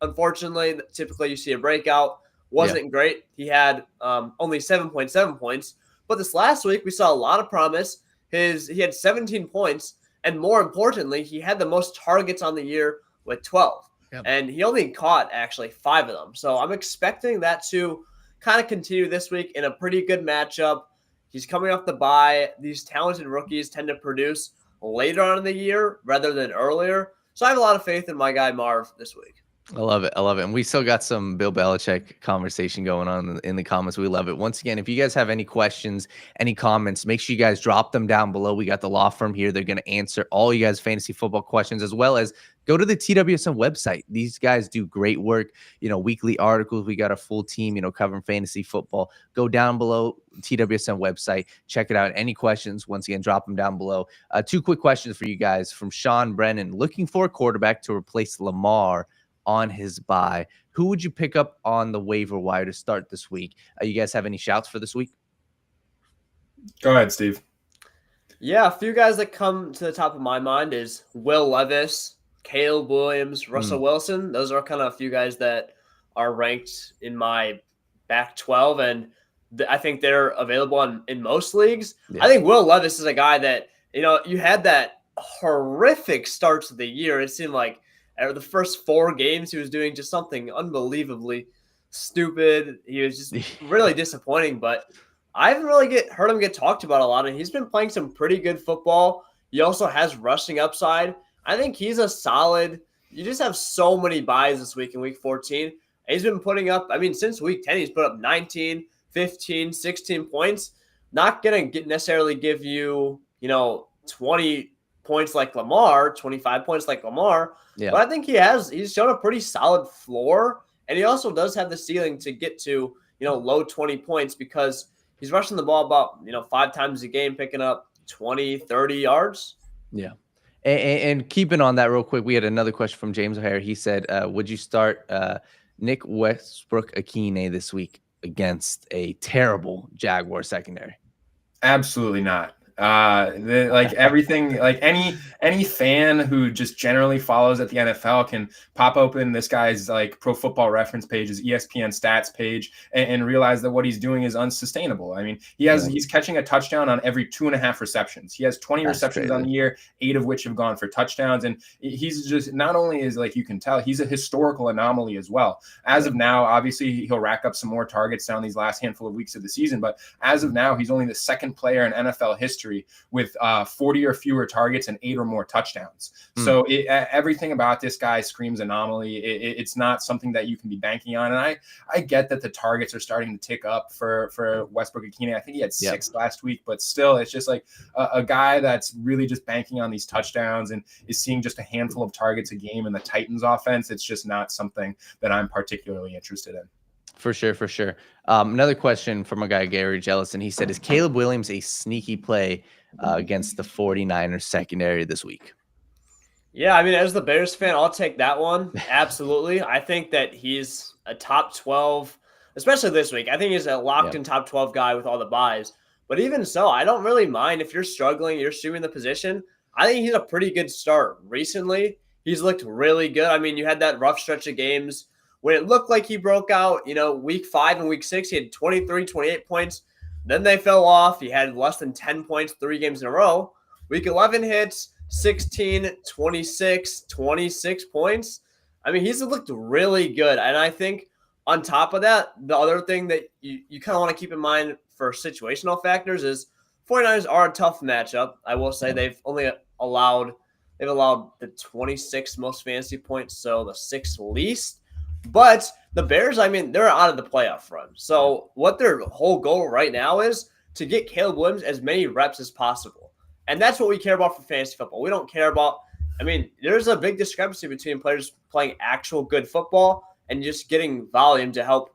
[SPEAKER 7] unfortunately, typically you see a breakout. Wasn't great. He had only 7.7 points. But this last week, we saw a lot of promise. He had 17 points. And more importantly, he had the most targets on the year with 12. Yep. And he only caught actually 5 of them. So I'm expecting that to kind of continue this week in a pretty good matchup. He's coming off the bye. These talented rookies tend to produce later on in the year rather than earlier. So I have a lot of faith in my guy Marv this week.
[SPEAKER 3] I love it. And we still got some Bill Belichick conversation going on in the comments. We love it. Once again, if you guys have any questions, any comments, make sure you guys drop them down below. We got the law firm here. They're going to answer all you guys' fantasy football questions, as well as go to the TWSN website. These guys do great work, weekly articles. We got a full team, covering fantasy football. Go down below, TWSN website. Check it out. Any questions, once again, drop them down below. 2 quick questions for you guys from Sean Brennan. Looking for a quarterback to replace Lamar on his bye. Who would you pick up on the waiver wire to start this week? You guys have any shouts for this week?
[SPEAKER 6] Go ahead, Steve.
[SPEAKER 7] Yeah, a few guys that come to the top of my mind is Will Levis, Caleb Williams, Russell Wilson. Those are kind of a few guys that are ranked in my back 12, and I think they're available in most leagues. Yeah. I think Will Levis is a guy that, you had that horrific start to the year. It seemed like the first 4 games, he was doing just something unbelievably stupid. He was just really disappointing, but I haven't really heard him get talked about a lot, and he's been playing some pretty good football. He also has rushing upside. I think he's a solid – you just have so many buys this week in Week 14. And he's been putting up – since Week 10, he's put up 19, 15, 16 points. Not going to necessarily give you, 20 points like Lamar, 25 points like Lamar. Yeah. But I think he's shown a pretty solid floor, and he also does have the ceiling to get to, low 20 points because he's rushing the ball about, 5 times a game, picking up 20, 30 yards.
[SPEAKER 3] Yeah. And keeping on that real quick, we had another question from James O'Hare. He said, would you start Nick Westbrook-Akine this week against a terrible Jaguar secondary?
[SPEAKER 6] Absolutely not. Everything, like any fan who just generally follows at the NFL can pop open this guy's like Pro Football Reference page, his ESPN stats page, and realize that what he's doing is unsustainable. He's catching a touchdown on every 2.5 receptions. He has 20 receptions on the year, 8 of which have gone for touchdowns. And he's just, not only is you can tell, he's a historical anomaly as well. As of now, obviously he'll rack up some more targets down these last handful of weeks of the season. But as of now, he's only the 2nd player in NFL history with 40 or fewer targets and 8 or more touchdowns. So everything about this guy screams anomaly. It's not something that you can be banking on. And I get that the targets are starting to tick up for Westbrook-Akine. I think he had 6 last week, but still, it's just like a guy that's really just banking on these touchdowns and is seeing just a handful of targets a game in the Titans offense. It's just not something that I'm particularly interested in.
[SPEAKER 3] For sure. Another question from a guy, Garry Jellison. He said, is Caleb Williams a sneaky play against the 49ers secondary this week?
[SPEAKER 7] Yeah, as the Bears fan, I'll take that one. Absolutely. I think that he's a top 12, especially this week. I think he's a locked-in top 12 guy with all the buys. But even so, I don't really mind if you're struggling, you're streaming the position. I think he's a pretty good start. Recently, he's looked really good. You had that rough stretch of games when it looked like he broke out, week 5 and week 6, he had 23, 28 points. Then they fell off. He had less than 10 points 3 games in a row. Week 11 hits, 16, 26, 26 points. He's looked really good. And I think on top of that, the other thing that you kind of want to keep in mind for situational factors is 49ers are a tough matchup. I will say they've allowed the 26th most fantasy points, so the 6th least. But the Bears, they're out of the playoff run. So what their whole goal right now is to get Caleb Williams as many reps as possible. And that's what we care about for fantasy football. We don't care about there's a big discrepancy between players playing actual good football and just getting volume to help,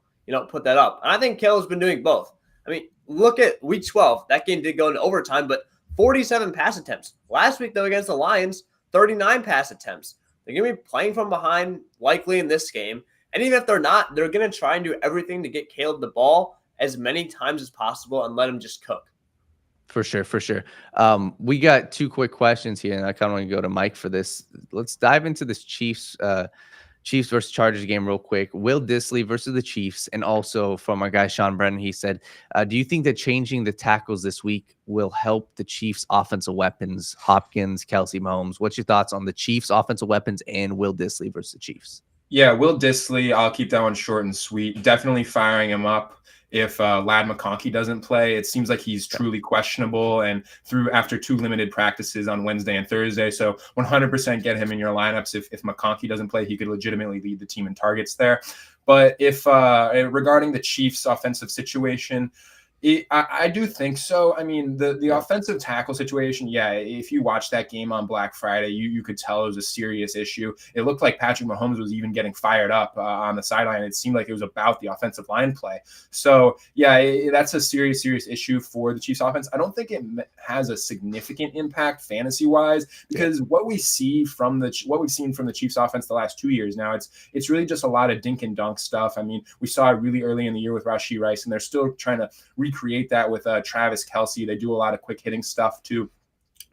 [SPEAKER 7] put that up. And I think Caleb's been doing both. Look at week 12. That game did go into overtime, but 47 pass attempts. Last week, though, against the Lions, 39 pass attempts. They're going to be playing from behind likely in this game. And even if they're not, they're going to try and do everything to get Caleb the ball as many times as possible and let him just cook.
[SPEAKER 3] For sure, for sure. We got two quick questions here, and I kind of want to go to Mike for this. Let's dive into this Chiefs versus Chargers game real quick. Will Dissly versus the Chiefs, and also from our guy Sean Brennan, he said, do you think that changing the tackles this week will help the Chiefs' offensive weapons, Hopkins, Kelsey, Mahomes? What's your thoughts on the Chiefs' offensive weapons and Will Dissly versus the Chiefs?
[SPEAKER 6] Yeah, Will Dissly, I'll keep that one short and sweet. Definitely firing him up if Lad McConkey doesn't play. It seems like he's truly questionable and after 2 limited practices on Wednesday and Thursday. So 100% get him in your lineups. If McConkey doesn't play, he could legitimately lead the team in targets there. But if regarding the Chiefs offensive situation, I do think so. I mean, the offensive tackle situation, yeah, if you watch that game on Black Friday, you could tell it was a serious issue. It looked like Patrick Mahomes was even getting fired up on the sideline. It seemed like it was about the offensive line play. So, yeah, that's a serious issue for the Chiefs offense. I don't think it has a significant impact fantasy-wise because what we've seen from the Chiefs offense the last 2 years now, it's really just a lot of dink and dunk stuff. I mean, we saw it really early in the year with Rashee Rice, and they're still trying to recreate that with Travis Kelce. They do a lot of quick hitting stuff too.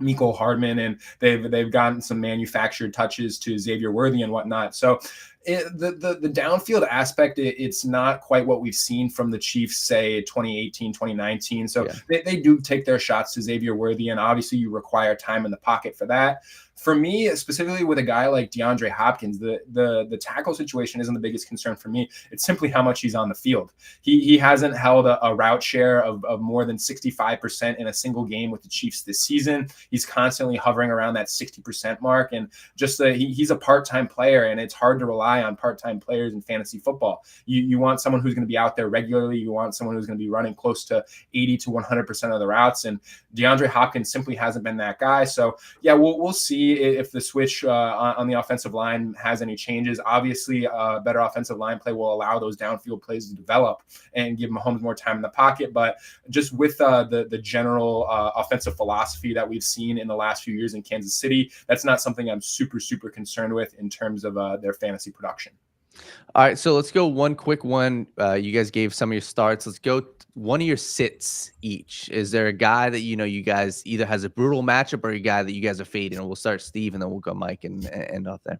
[SPEAKER 6] Mecole Hardman, and they've gotten some manufactured touches to Xavier Worthy and whatnot. So the downfield aspect, it's not quite what we've seen from the Chiefs, say 2018, 2019. So they do take their shots to Xavier Worthy, and obviously you require time in the pocket for that. For me, specifically with a guy like DeAndre Hopkins, the tackle situation isn't the biggest concern for me. It's simply how much he's on the field. He hasn't held a route share of more than 65% in a single game with the Chiefs this season. He's constantly hovering around that 60% mark, and just he's a part-time player, and it's hard to rely on part-time players in fantasy football. You want someone who's going to be out there regularly. You want someone who's going to be running close to 80 to 100% of the routes, and DeAndre Hopkins simply hasn't been that guy. So yeah, we'll see if the switch on the offensive line has any changes. Obviously, better offensive line play will allow those downfield plays to develop and give Mahomes more time in the pocket. But just with the general offensive philosophy that we've seen in the last few years in Kansas City, that's not something I'm super concerned with in terms of their fantasy production.
[SPEAKER 3] All right, so let's go one quick one. You guys gave some of your starts. Let's go one of your sits each. Is there a guy that you guys either has a brutal matchup or a guy that you guys are fading? And we'll start Steve, and then we'll go Mike and end off there.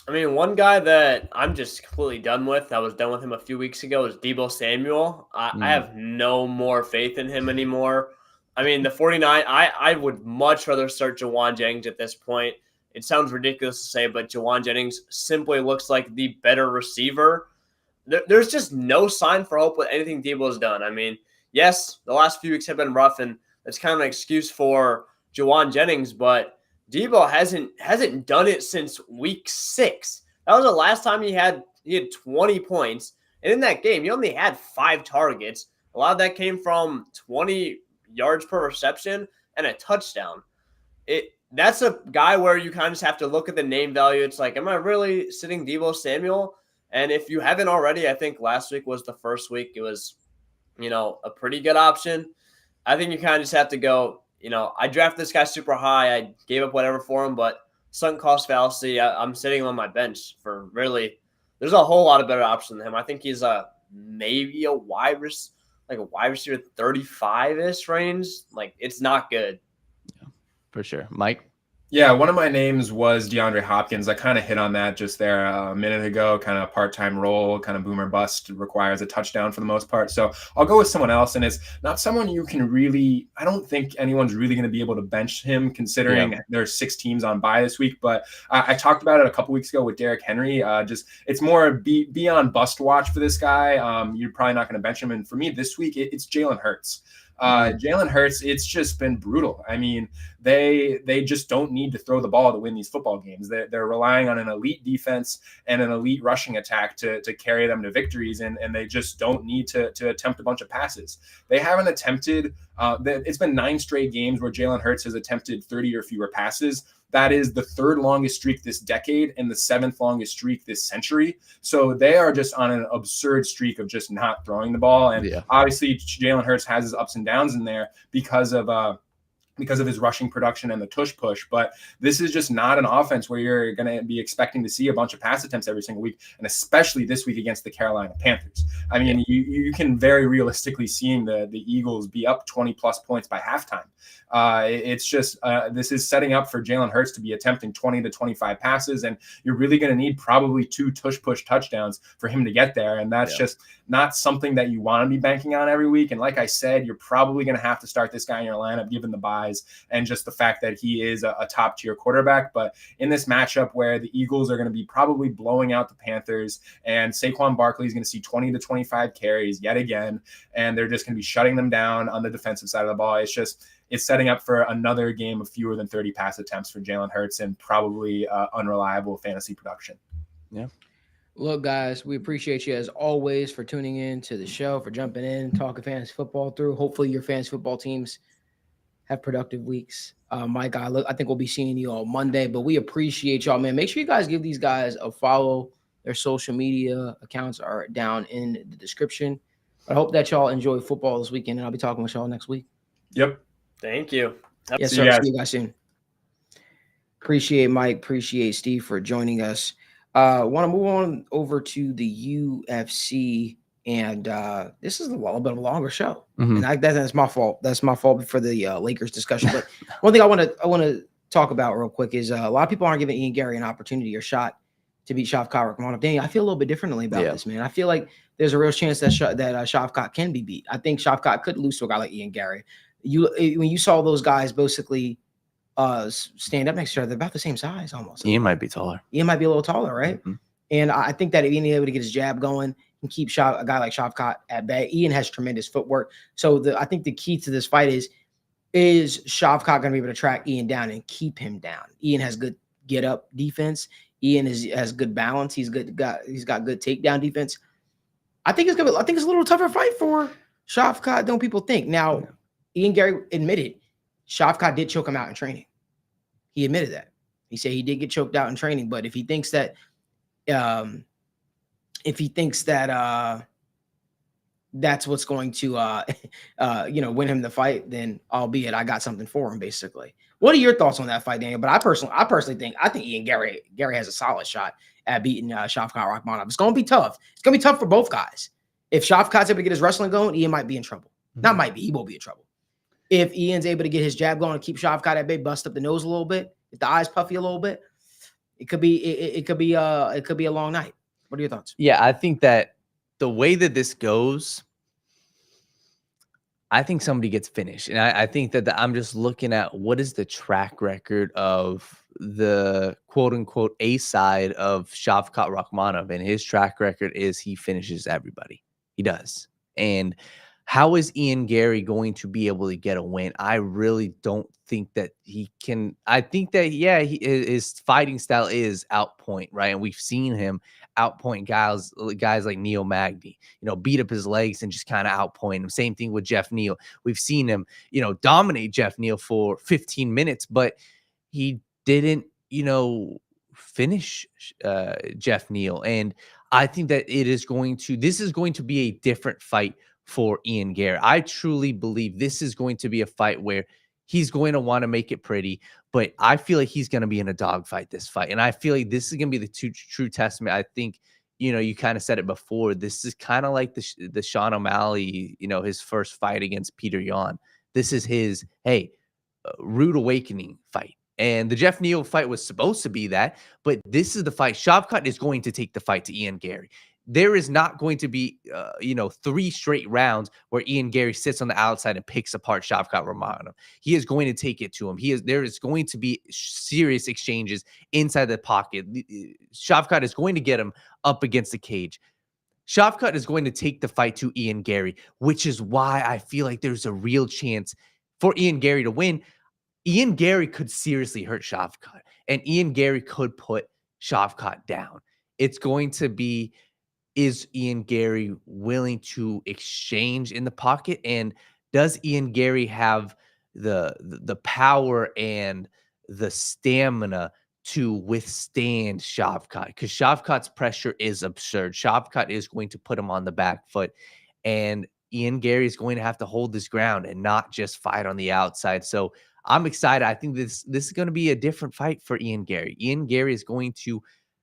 [SPEAKER 7] I mean, one guy that I'm just completely done with, I was done with him a few weeks ago, is Deebo Samuel. I have no more faith in him anymore. I mean, the 49, I would much rather start Jawan Jennings at this point. It sounds ridiculous to say, but Jawan Jennings simply looks like the better receiver. There's just no sign for hope with anything Deebo has done. I mean, yes, the last few weeks have been rough, and that's kind of an excuse for Jawan Jennings, but Deebo hasn't done it since week 6. That was the last time he had 20 points, and in that game, he only had 5 targets. A lot of that came from 20 yards per reception and a touchdown. That's a guy where you kind of just have to look at the name value. It's like, am I really sitting Deebo Samuel? And if you haven't already, I think last week was the first week. It was, a pretty good option. I think you kind of just have to go, I drafted this guy super high. I gave up whatever for him, but sunk cost fallacy. I'm sitting him on my bench for really, there's a whole lot of better options than him. I think he's maybe a wide receiver 35-ish range. Like, it's not good.
[SPEAKER 3] For sure. Mike?
[SPEAKER 6] Yeah, one of my names was DeAndre Hopkins. I kind of hit on that just there a minute ago, kind of part-time role, kind of boomer bust, requires a touchdown for the most part. So I'll go with someone else, and it's not someone you can really – I don't think anyone's really going to be able to bench him considering there's 6 teams on bye this week. But I talked about it a couple weeks ago with Derrick Henry. It's more be on bust watch for this guy. You're probably not going to bench him. And for me this week, it's Jalen Hurts. Jalen Hurts, it's just been brutal. I mean, they just don't need to throw the ball to win these football games. They're relying on an elite defense and an elite rushing attack to carry them to victories, and they just don't need to attempt a bunch of passes. They haven't attempted it's been 9 straight games where Jalen Hurts has attempted 30 or fewer passes. That is the 3rd longest streak this decade and the 7th longest streak this century. So they are just on an absurd streak of just not throwing the ball. And obviously Jalen Hurts has his ups and downs in there because of because of his rushing production and the tush push. But this is just not an offense where you're going to be expecting to see a bunch of pass attempts every single week, and especially this week against the Carolina Panthers. I mean, you can very realistically seeing the Eagles be up 20 plus points by halftime. It's just this is setting up for Jalen Hurts to be attempting 20 to 25 passes, and you're really going to need probably 2 tush push touchdowns for him to get there. And that's just not something that you want to be banking on every week. And like I said, you're probably going to have to start this guy in your lineup given the buys and just the fact that he is a top tier quarterback. But in this matchup where the Eagles are going to be probably blowing out the Panthers, and Saquon Barkley is going to see 20 to 25 carries yet again, and they're just going to be shutting them down on the defensive side of the ball. It's setting up for another game of fewer than 30 pass attempts for Jalen Hurts and probably unreliable fantasy production.
[SPEAKER 3] Yeah.
[SPEAKER 2] Look, guys, we appreciate you as always for tuning in to the show, for jumping in, talking fantasy football through. Hopefully your fantasy football teams have productive weeks. My guy, look, I think we'll be seeing you on Monday, but we appreciate y'all, man. Make sure you guys give these guys a follow. Their social media accounts are down in the description. I hope that y'all enjoy football this weekend, and I'll be talking with y'all next week.
[SPEAKER 6] Yep.
[SPEAKER 7] Thank you.
[SPEAKER 2] Yes, sir. See you guys soon. Appreciate Mike. Appreciate Steve for joining us. Want to move on over to the UFC, and this is a little bit of a longer show, and that's my fault. That's my fault for the Lakers discussion. But one thing I want to talk about real quick is a lot of people aren't giving Ian Garry an opportunity or shot to beat Shavkat Rakhmonov. Daniel, I feel a little bit differently about this, man. I feel like there's a real chance that Shavkat can be beat. I think Shavkat could lose to a guy like Ian Garry. When you saw those guys basically stand up next to each other, they're about the same size almost.
[SPEAKER 3] Ian might be taller.
[SPEAKER 2] Ian might be a little taller, right? And I think that if Ian is able to get his jab going and keep a guy like Shavkat at bay, Ian has tremendous footwork. So I think the key to this fight is Shavkat going to be able to track Ian down and keep him down? Ian has good get up defense. Ian has good balance. He's got good takedown defense. I think it's a little tougher fight for Shavkat than people think. Now, Ian Garry admitted Shavkat did choke him out in training. He admitted that. He said he did get choked out in training, but if he thinks that that's what's going to win him the fight, then albeit I got something for him, basically. What are your thoughts on that fight, Daniel? But I personally think Ian Garry has a solid shot at beating Shavkat Rakhmonov. It's going to be tough. It's going to be tough for both guys. If Shavkat's able to get his wrestling going, Ian might be in trouble. Not might be, he will be in trouble. If Ian's able to get his jab going and keep Shavkat at bay, bust up the nose a little bit, if the eyes puffy a little bit, it could be a long night. What are your thoughts?
[SPEAKER 3] Yeah, I think that the way that this goes, I think somebody gets finished. And I think that I'm just looking at what is the track record of the quote unquote A side of Shavkat Rakhmonov. And his track record is he finishes everybody. He does. And how is Ian Garry going to be able to get a win? I really don't think that he can. I think that, his fighting style is outpoint, right? And we've seen him outpoint guys like Neil Magny, beat up his legs and just kind of outpoint him. Same thing with Jeff Neal. We've seen him, dominate Jeff Neal for 15 minutes, but he didn't, finish Jeff Neal. And I think that this is going to be a different fight for Ian Garry. I truly believe this is going to be a fight where he's going to want to make it pretty, but I feel like he's going to be in a dogfight this fight. And I feel like this is going to be the true testament. I think, you kind of said it before. This is kind of like the Sean O'Malley, his first fight against Peter Yan. This is his, rude awakening fight. And the Jeff Neal fight was supposed to be that, but this is the fight. Shavkat is going to take the fight to Ian Garry. There is not going to be, 3 straight rounds where Ian Garry sits on the outside and picks apart Shavkat Rakhmonov. He is going to take it to him. There is going to be serious exchanges inside the pocket. Shavkat is going to get him up against the cage. Shavkat is going to take the fight to Ian Garry, which is why I feel like there's a real chance for Ian Garry to win. Ian Garry could seriously hurt Shavkat, and Ian Garry could put Shavkat down. It's going to be, is Ian Garry willing to exchange in the pocket? And does Ian Garry have the power and the stamina to withstand Shavkat? Because Shavkat's pressure is absurd. Shavkat is going to put him on the back foot. And Ian Garry is going to have to hold his ground and not just fight on the outside. So I'm excited. I think this is going to be a different fight for Ian Garry. Ian Garry is going to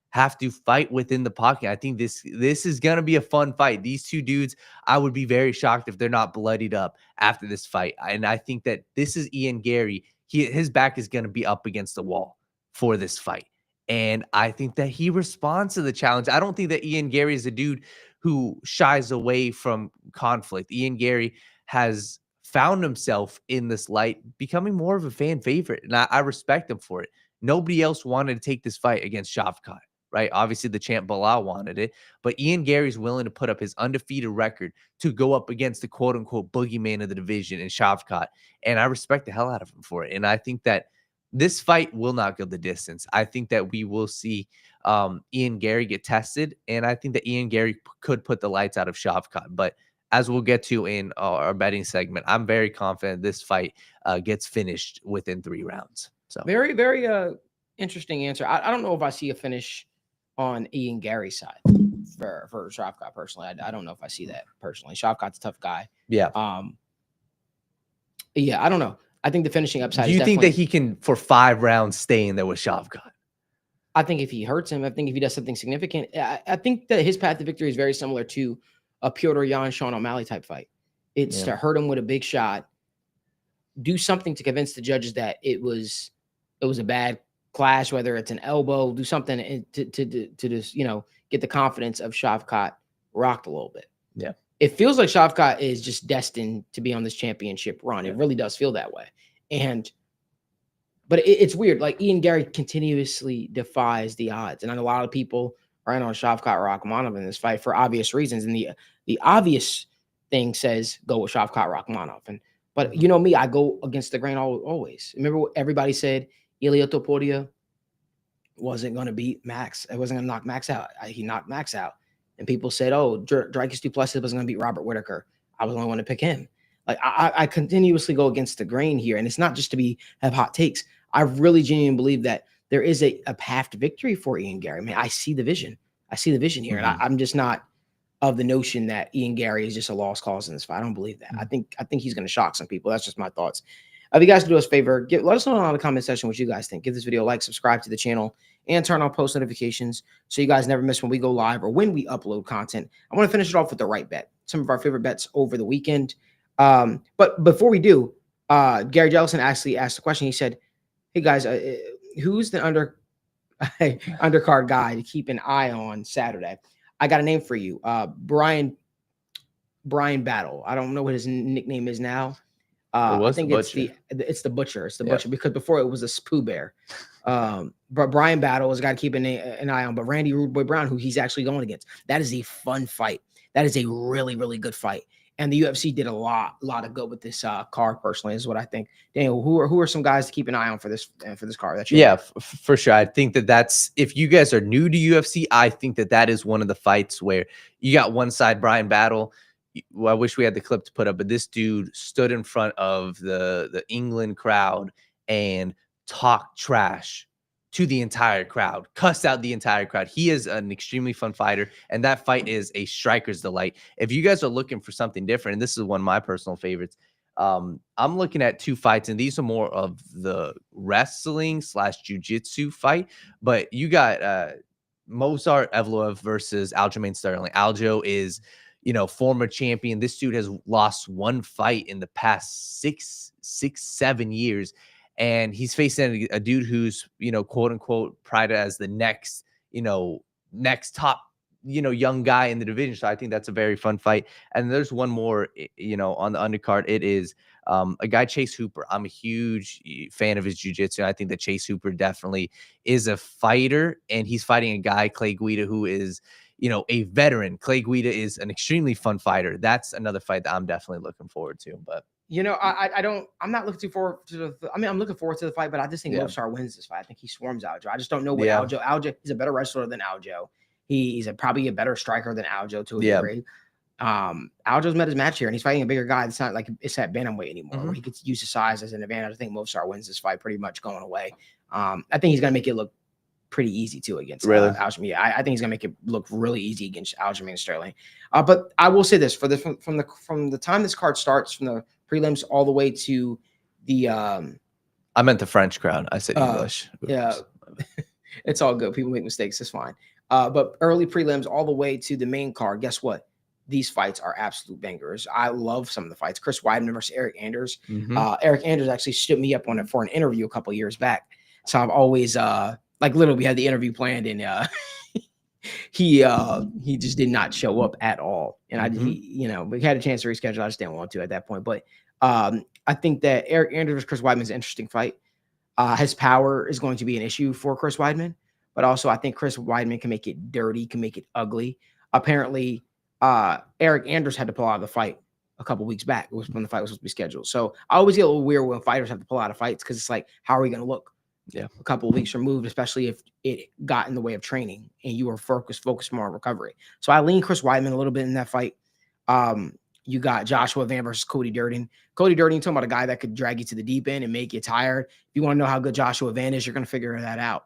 [SPEAKER 3] have to fight within the pocket. I think this is going to be a fun fight. These two dudes, I would be very shocked if they're not bloodied up after this fight. And I think that this is Ian Garry. His back is going to be up against the wall for this fight. And I think that he responds to the challenge. I don't think that Ian Garry is a dude who shies away from conflict. Ian Garry has found himself in this light becoming more of a fan favorite. And I respect him for it. Nobody else wanted to take this fight against Shavkat, right? Obviously, the champ Bilal wanted it, but Ian Garry's willing to put up his undefeated record to go up against the quote-unquote boogeyman of the division in Shavkat, and I respect the hell out of him for it. And I think that this fight will not go the distance. I think that we will see Ian Garry get tested, and I think that Ian Garry could put the lights out of Shavkat. But as we'll get to in our betting segment, I'm very confident this fight gets finished within 3 rounds. So
[SPEAKER 2] very, very interesting answer. I don't know if I see a finish on Ian Garry's side for Shavkat personally. I don't know if I see that personally. Shavkat's a tough guy.
[SPEAKER 3] yeah.
[SPEAKER 2] Yeah, I don't know. I think the finishing upside.
[SPEAKER 3] Do you think that he can, for 5 rounds, stay in there with Shavkat?
[SPEAKER 2] I think if he hurts him, I think if he does something significant, I think that his path to victory is very similar to a Piotr Jan, Sean O'Malley type fight. It's to hurt him with a big shot, do something to convince the judges that it was a bad clash, whether it's an elbow, do something to just, get the confidence of Shavkat rocked a little bit.
[SPEAKER 3] Yeah.
[SPEAKER 2] It feels like Shavkat is just destined to be on this championship run. It really does feel that way. But it's weird. Like Ian Garry continuously defies the odds. And a lot of people are in on Shavkat Rakhmonov in this fight for obvious reasons. And the obvious thing says go with Shavkat Rakhmonov. But you know me, I go against the grain always. Remember what everybody said? Ilia Topuria wasn't going to beat Max. It wasn't going to knock Max out. He knocked Max out. And people said, oh, Dricus du Plessis wasn't going to beat Robert Whittaker. I was the only one to pick him. Like I continuously go against the grain here. And it's not just to have hot takes. I really genuinely believe that there is a path to victory for Ian Garry. Man, I see the vision. Here. And I'm just not of the notion that Ian Garry is just a lost cause in this fight. I don't believe that. I think he's going to shock some people. That's just my thoughts. If you guys do us a favor, let us know in the comment section what you guys think. Give this video a like, subscribe to the channel, and turn on post notifications so you guys never miss when we go live or when we upload content. I want to finish it off with the Wright Bet, some of our favorite bets over the weekend. But before we do, Gary Jellison actually asked the question. He said, hey guys, who's the undercard guy to keep an eye on Saturday? I got a name for you. Brian Battle. I don't know what his nickname is now. I think it's the Butcher. It's the Butcher because before it was a Spoo Bear. But Brian Battle has got to keep an eye on. But Randy Rude Boy Brown, who he's actually going against, that is a fun fight. That is a really, really good fight. And the UFC did a lot of good with this card. Personally, is what I think. Daniel, who are some guys to keep an eye on for this card?
[SPEAKER 3] For sure. I think that's if you guys are new to UFC, I think that is one of the fights where you got one side Brian Battle. Well, I wish we had the clip to put up, but this dude stood in front of the England crowd and talked trash to the entire crowd, cussed out the entire crowd. He is an extremely fun fighter, and that fight is a striker's delight. If you guys are looking for something different, and this is one of my personal favorites, I'm looking at 2 fights, and these are more of the wrestling / jiu-jitsu fight, but you got Movsar Evloev versus Aljamain Sterling. Aljo is former champion. This dude has lost 1 fight in the past 7 years. And he's facing a dude who's, quote unquote, prided as the next top, young guy in the division. So I think that's a very fun fight. And there's one more, on the undercard. It is a guy, Chase Hooper. I'm a huge fan of his jiu-jitsu. I think that Chase Hooper definitely is a fighter, and he's fighting a guy, Clay Guida, who is, a veteran. Clay Guida is an extremely fun fighter. That's another fight that I'm definitely looking forward to. But
[SPEAKER 2] I'm not looking too forward to I'm looking forward to the fight, but I just think Movsar wins this fight. I think he swarms Aljo. I just don't know what Aljo, he's a better wrestler than Aljo. He's probably a better striker than Aljo to a degree. Aljo's met his match here, and he's fighting a bigger guy. It's not like it's at bantamweight anymore, where he gets use his size as an advantage. I think Movsar wins this fight pretty much going away. I think he's going to make it look pretty easy too against Aljamain. Yeah, I think he's going to make it look really easy against Aljamain Sterling. But I will say this, from the time this card starts, from the prelims all the way to the
[SPEAKER 3] I meant the French crowd. I said English.
[SPEAKER 2] Yeah, it's all good. People make mistakes. It's fine. But early prelims all the way to the main card. Guess what? These fights are absolute bangers. I love some of the fights. Chris Weidman versus Eric Anders. Eric Anders actually stood me up on it for an interview a couple of years back. So I've always like literally we had the interview planned and he just did not show up at all. And we had a chance to reschedule. I just didn't want to at that point. But I think that Eric Anders versus Chris Weidman is an interesting fight. His power is going to be an issue for Chris Weidman, but also I think Chris Weidman can make it dirty, can make it ugly. Apparently, Eric Anders had to pull out of the fight a couple weeks back. It was when the fight was supposed to be scheduled. So I always get a little weird when fighters have to pull out of fights because it's like, how are we going to look?
[SPEAKER 3] Yeah,
[SPEAKER 2] a couple of weeks removed, especially if it got in the way of training and you were focused more on recovery. So I lean Chris Weidman a little bit in that fight. You got Joshua Van versus Cody Durden. Cody Durden, you're talking about a guy that could drag you to the deep end and make you tired. If you want to know how good Joshua Van is, you're going to figure that out.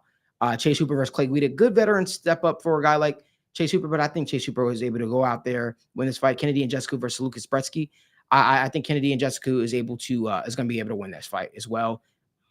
[SPEAKER 2] Chase Hooper versus Clay Guida. Good veteran step up for a guy like Chase Hooper, but I think Chase Hooper was able to go out there, win this fight. Kennedy and Jessica versus Lucas Brzeski. I think Kennedy and Jessica is able to is going to be able to win this fight as well.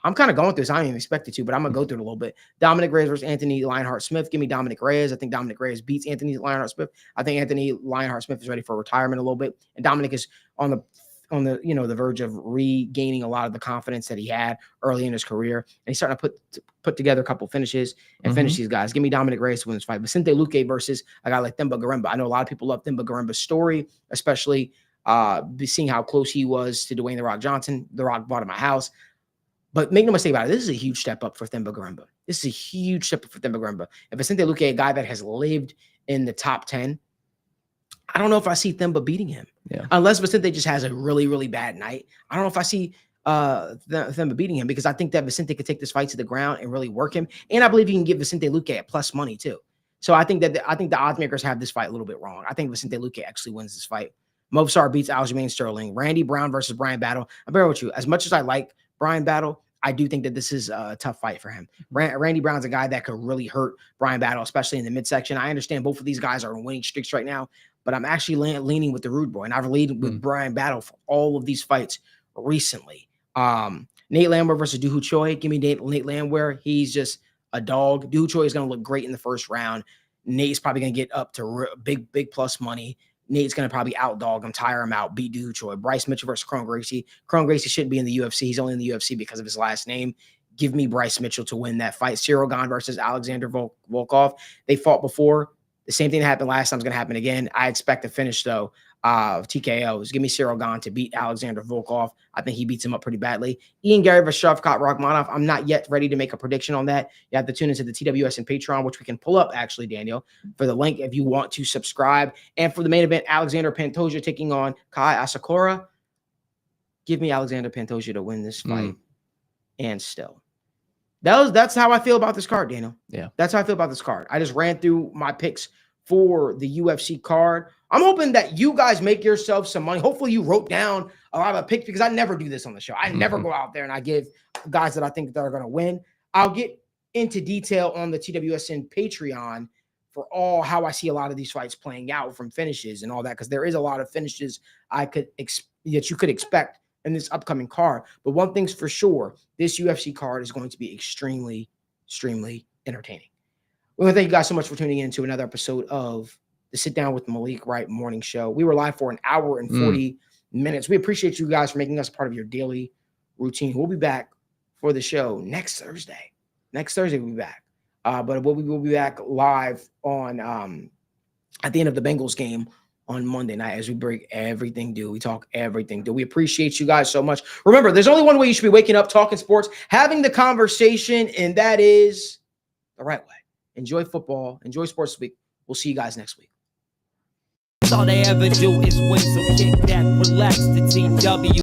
[SPEAKER 2] I'm kind of going through this. I didn't even expect it to, but I'm going to go through it a little bit. Dominic Reyes versus Anthony Lionheart-Smith. Give me Dominic Reyes. I think Dominic Reyes beats Anthony Lionheart-Smith. I think Anthony Lionheart-Smith is ready for retirement a little bit. And Dominic is on the the verge of regaining a lot of the confidence that he had early in his career. And he's starting to put together a couple finishes and finish these guys. Give me Dominic Reyes to win this fight. Vicente Luque versus a guy like Themba Garemba. I know a lot of people love Themba Garemba's story, especially seeing how close he was to Dwayne "The Rock" Johnson. The Rock bought him a house. But make no mistake about it, this is a huge step up for Themba Garemba. This is a huge step up for Themba Garemba. If Vicente Luque, a guy that has lived in the top 10, I don't know if I see Themba beating him.
[SPEAKER 3] Yeah.
[SPEAKER 2] Unless Vicente just has a really, really bad night. I don't know if I see Themba beating him because I think that Vicente could take this fight to the ground and really work him. And I believe you can give Vicente Luque at plus money too. So I think the odds makers have this fight a little bit wrong. I think Vicente Luque actually wins this fight. Movsar beats Aljamain Sterling. Randy Brown versus Brian Battle. I'm bearing with you. As much as I like Brian Battle, I do think that this is a tough fight for him. Randy Brown's a guy that could really hurt Brian Battle, especially in the midsection. I understand both of these guys are in winning streaks right now, but I'm actually leaning with the Rude Boy, and I've leaned with Brian Battle for all of these fights recently. Nate Landwehr versus Doo Ho Choi. Give me Nate Landwehr. He's just a dog. Doo Ho Choi is going to look great in the first round. Nate's probably going to get up to big plus money. Nate's going to probably outdog him, tire him out, beat Doo Ho Choi. Bryce Mitchell versus Kron Gracie. Kron Gracie shouldn't be in the UFC. He's only in the UFC because of his last name. Give me Bryce Mitchell to win that fight. Cyril Gane versus Alexander Volkov. They fought before. The same thing that happened last time is going to happen again. I expect a finish, though, of TKOs. Give me Cyril Gane to beat Alexander Volkov. I think he beats him up pretty badly. Ian Garry versus Shavkat Rakhmonov. I'm not yet ready to make a prediction on that. You have to tune into the TWS and Patreon, which we can pull up, actually, Daniel, for the link if you want to subscribe. And for the main event, Alexander Pantoja taking on Kai Asakura. Give me Alexander Pantoja to win this fight. And still. That's how I feel about this card, Daniel.
[SPEAKER 3] Yeah.
[SPEAKER 2] That's how I feel about this card. I just ran through my picks for the UFC card. I'm hoping that you guys make yourself some money. Hopefully you wrote down a lot of picks because I never do this on the show. I never go out there and I give guys that I think that are going to win. I'll get into detail on the TWSN Patreon for all how I see a lot of these fights playing out from finishes and all that, because there is a lot of finishes that you could expect in this upcoming card. But one thing's for sure, this UFC card is going to be extremely, extremely entertaining. We want to thank you guys so much for tuning in to another episode of the Sit Down with Malik Wright morning show. We were live for an hour and 40 minutes. We appreciate you guys for making us part of your daily routine. We'll be back for the show next Thursday. Next Thursday, we'll be back. But we will be back live on at the end of the Bengals game on Monday night as we break everything due. We talk everything due. We appreciate you guys so much. Remember, there's only one way you should be waking up, talking sports, having the conversation, and that is the right way. Enjoy football. Enjoy sports this week. We'll see you guys next week.
[SPEAKER 1] All they ever do is win, so kick that, relax, the TW.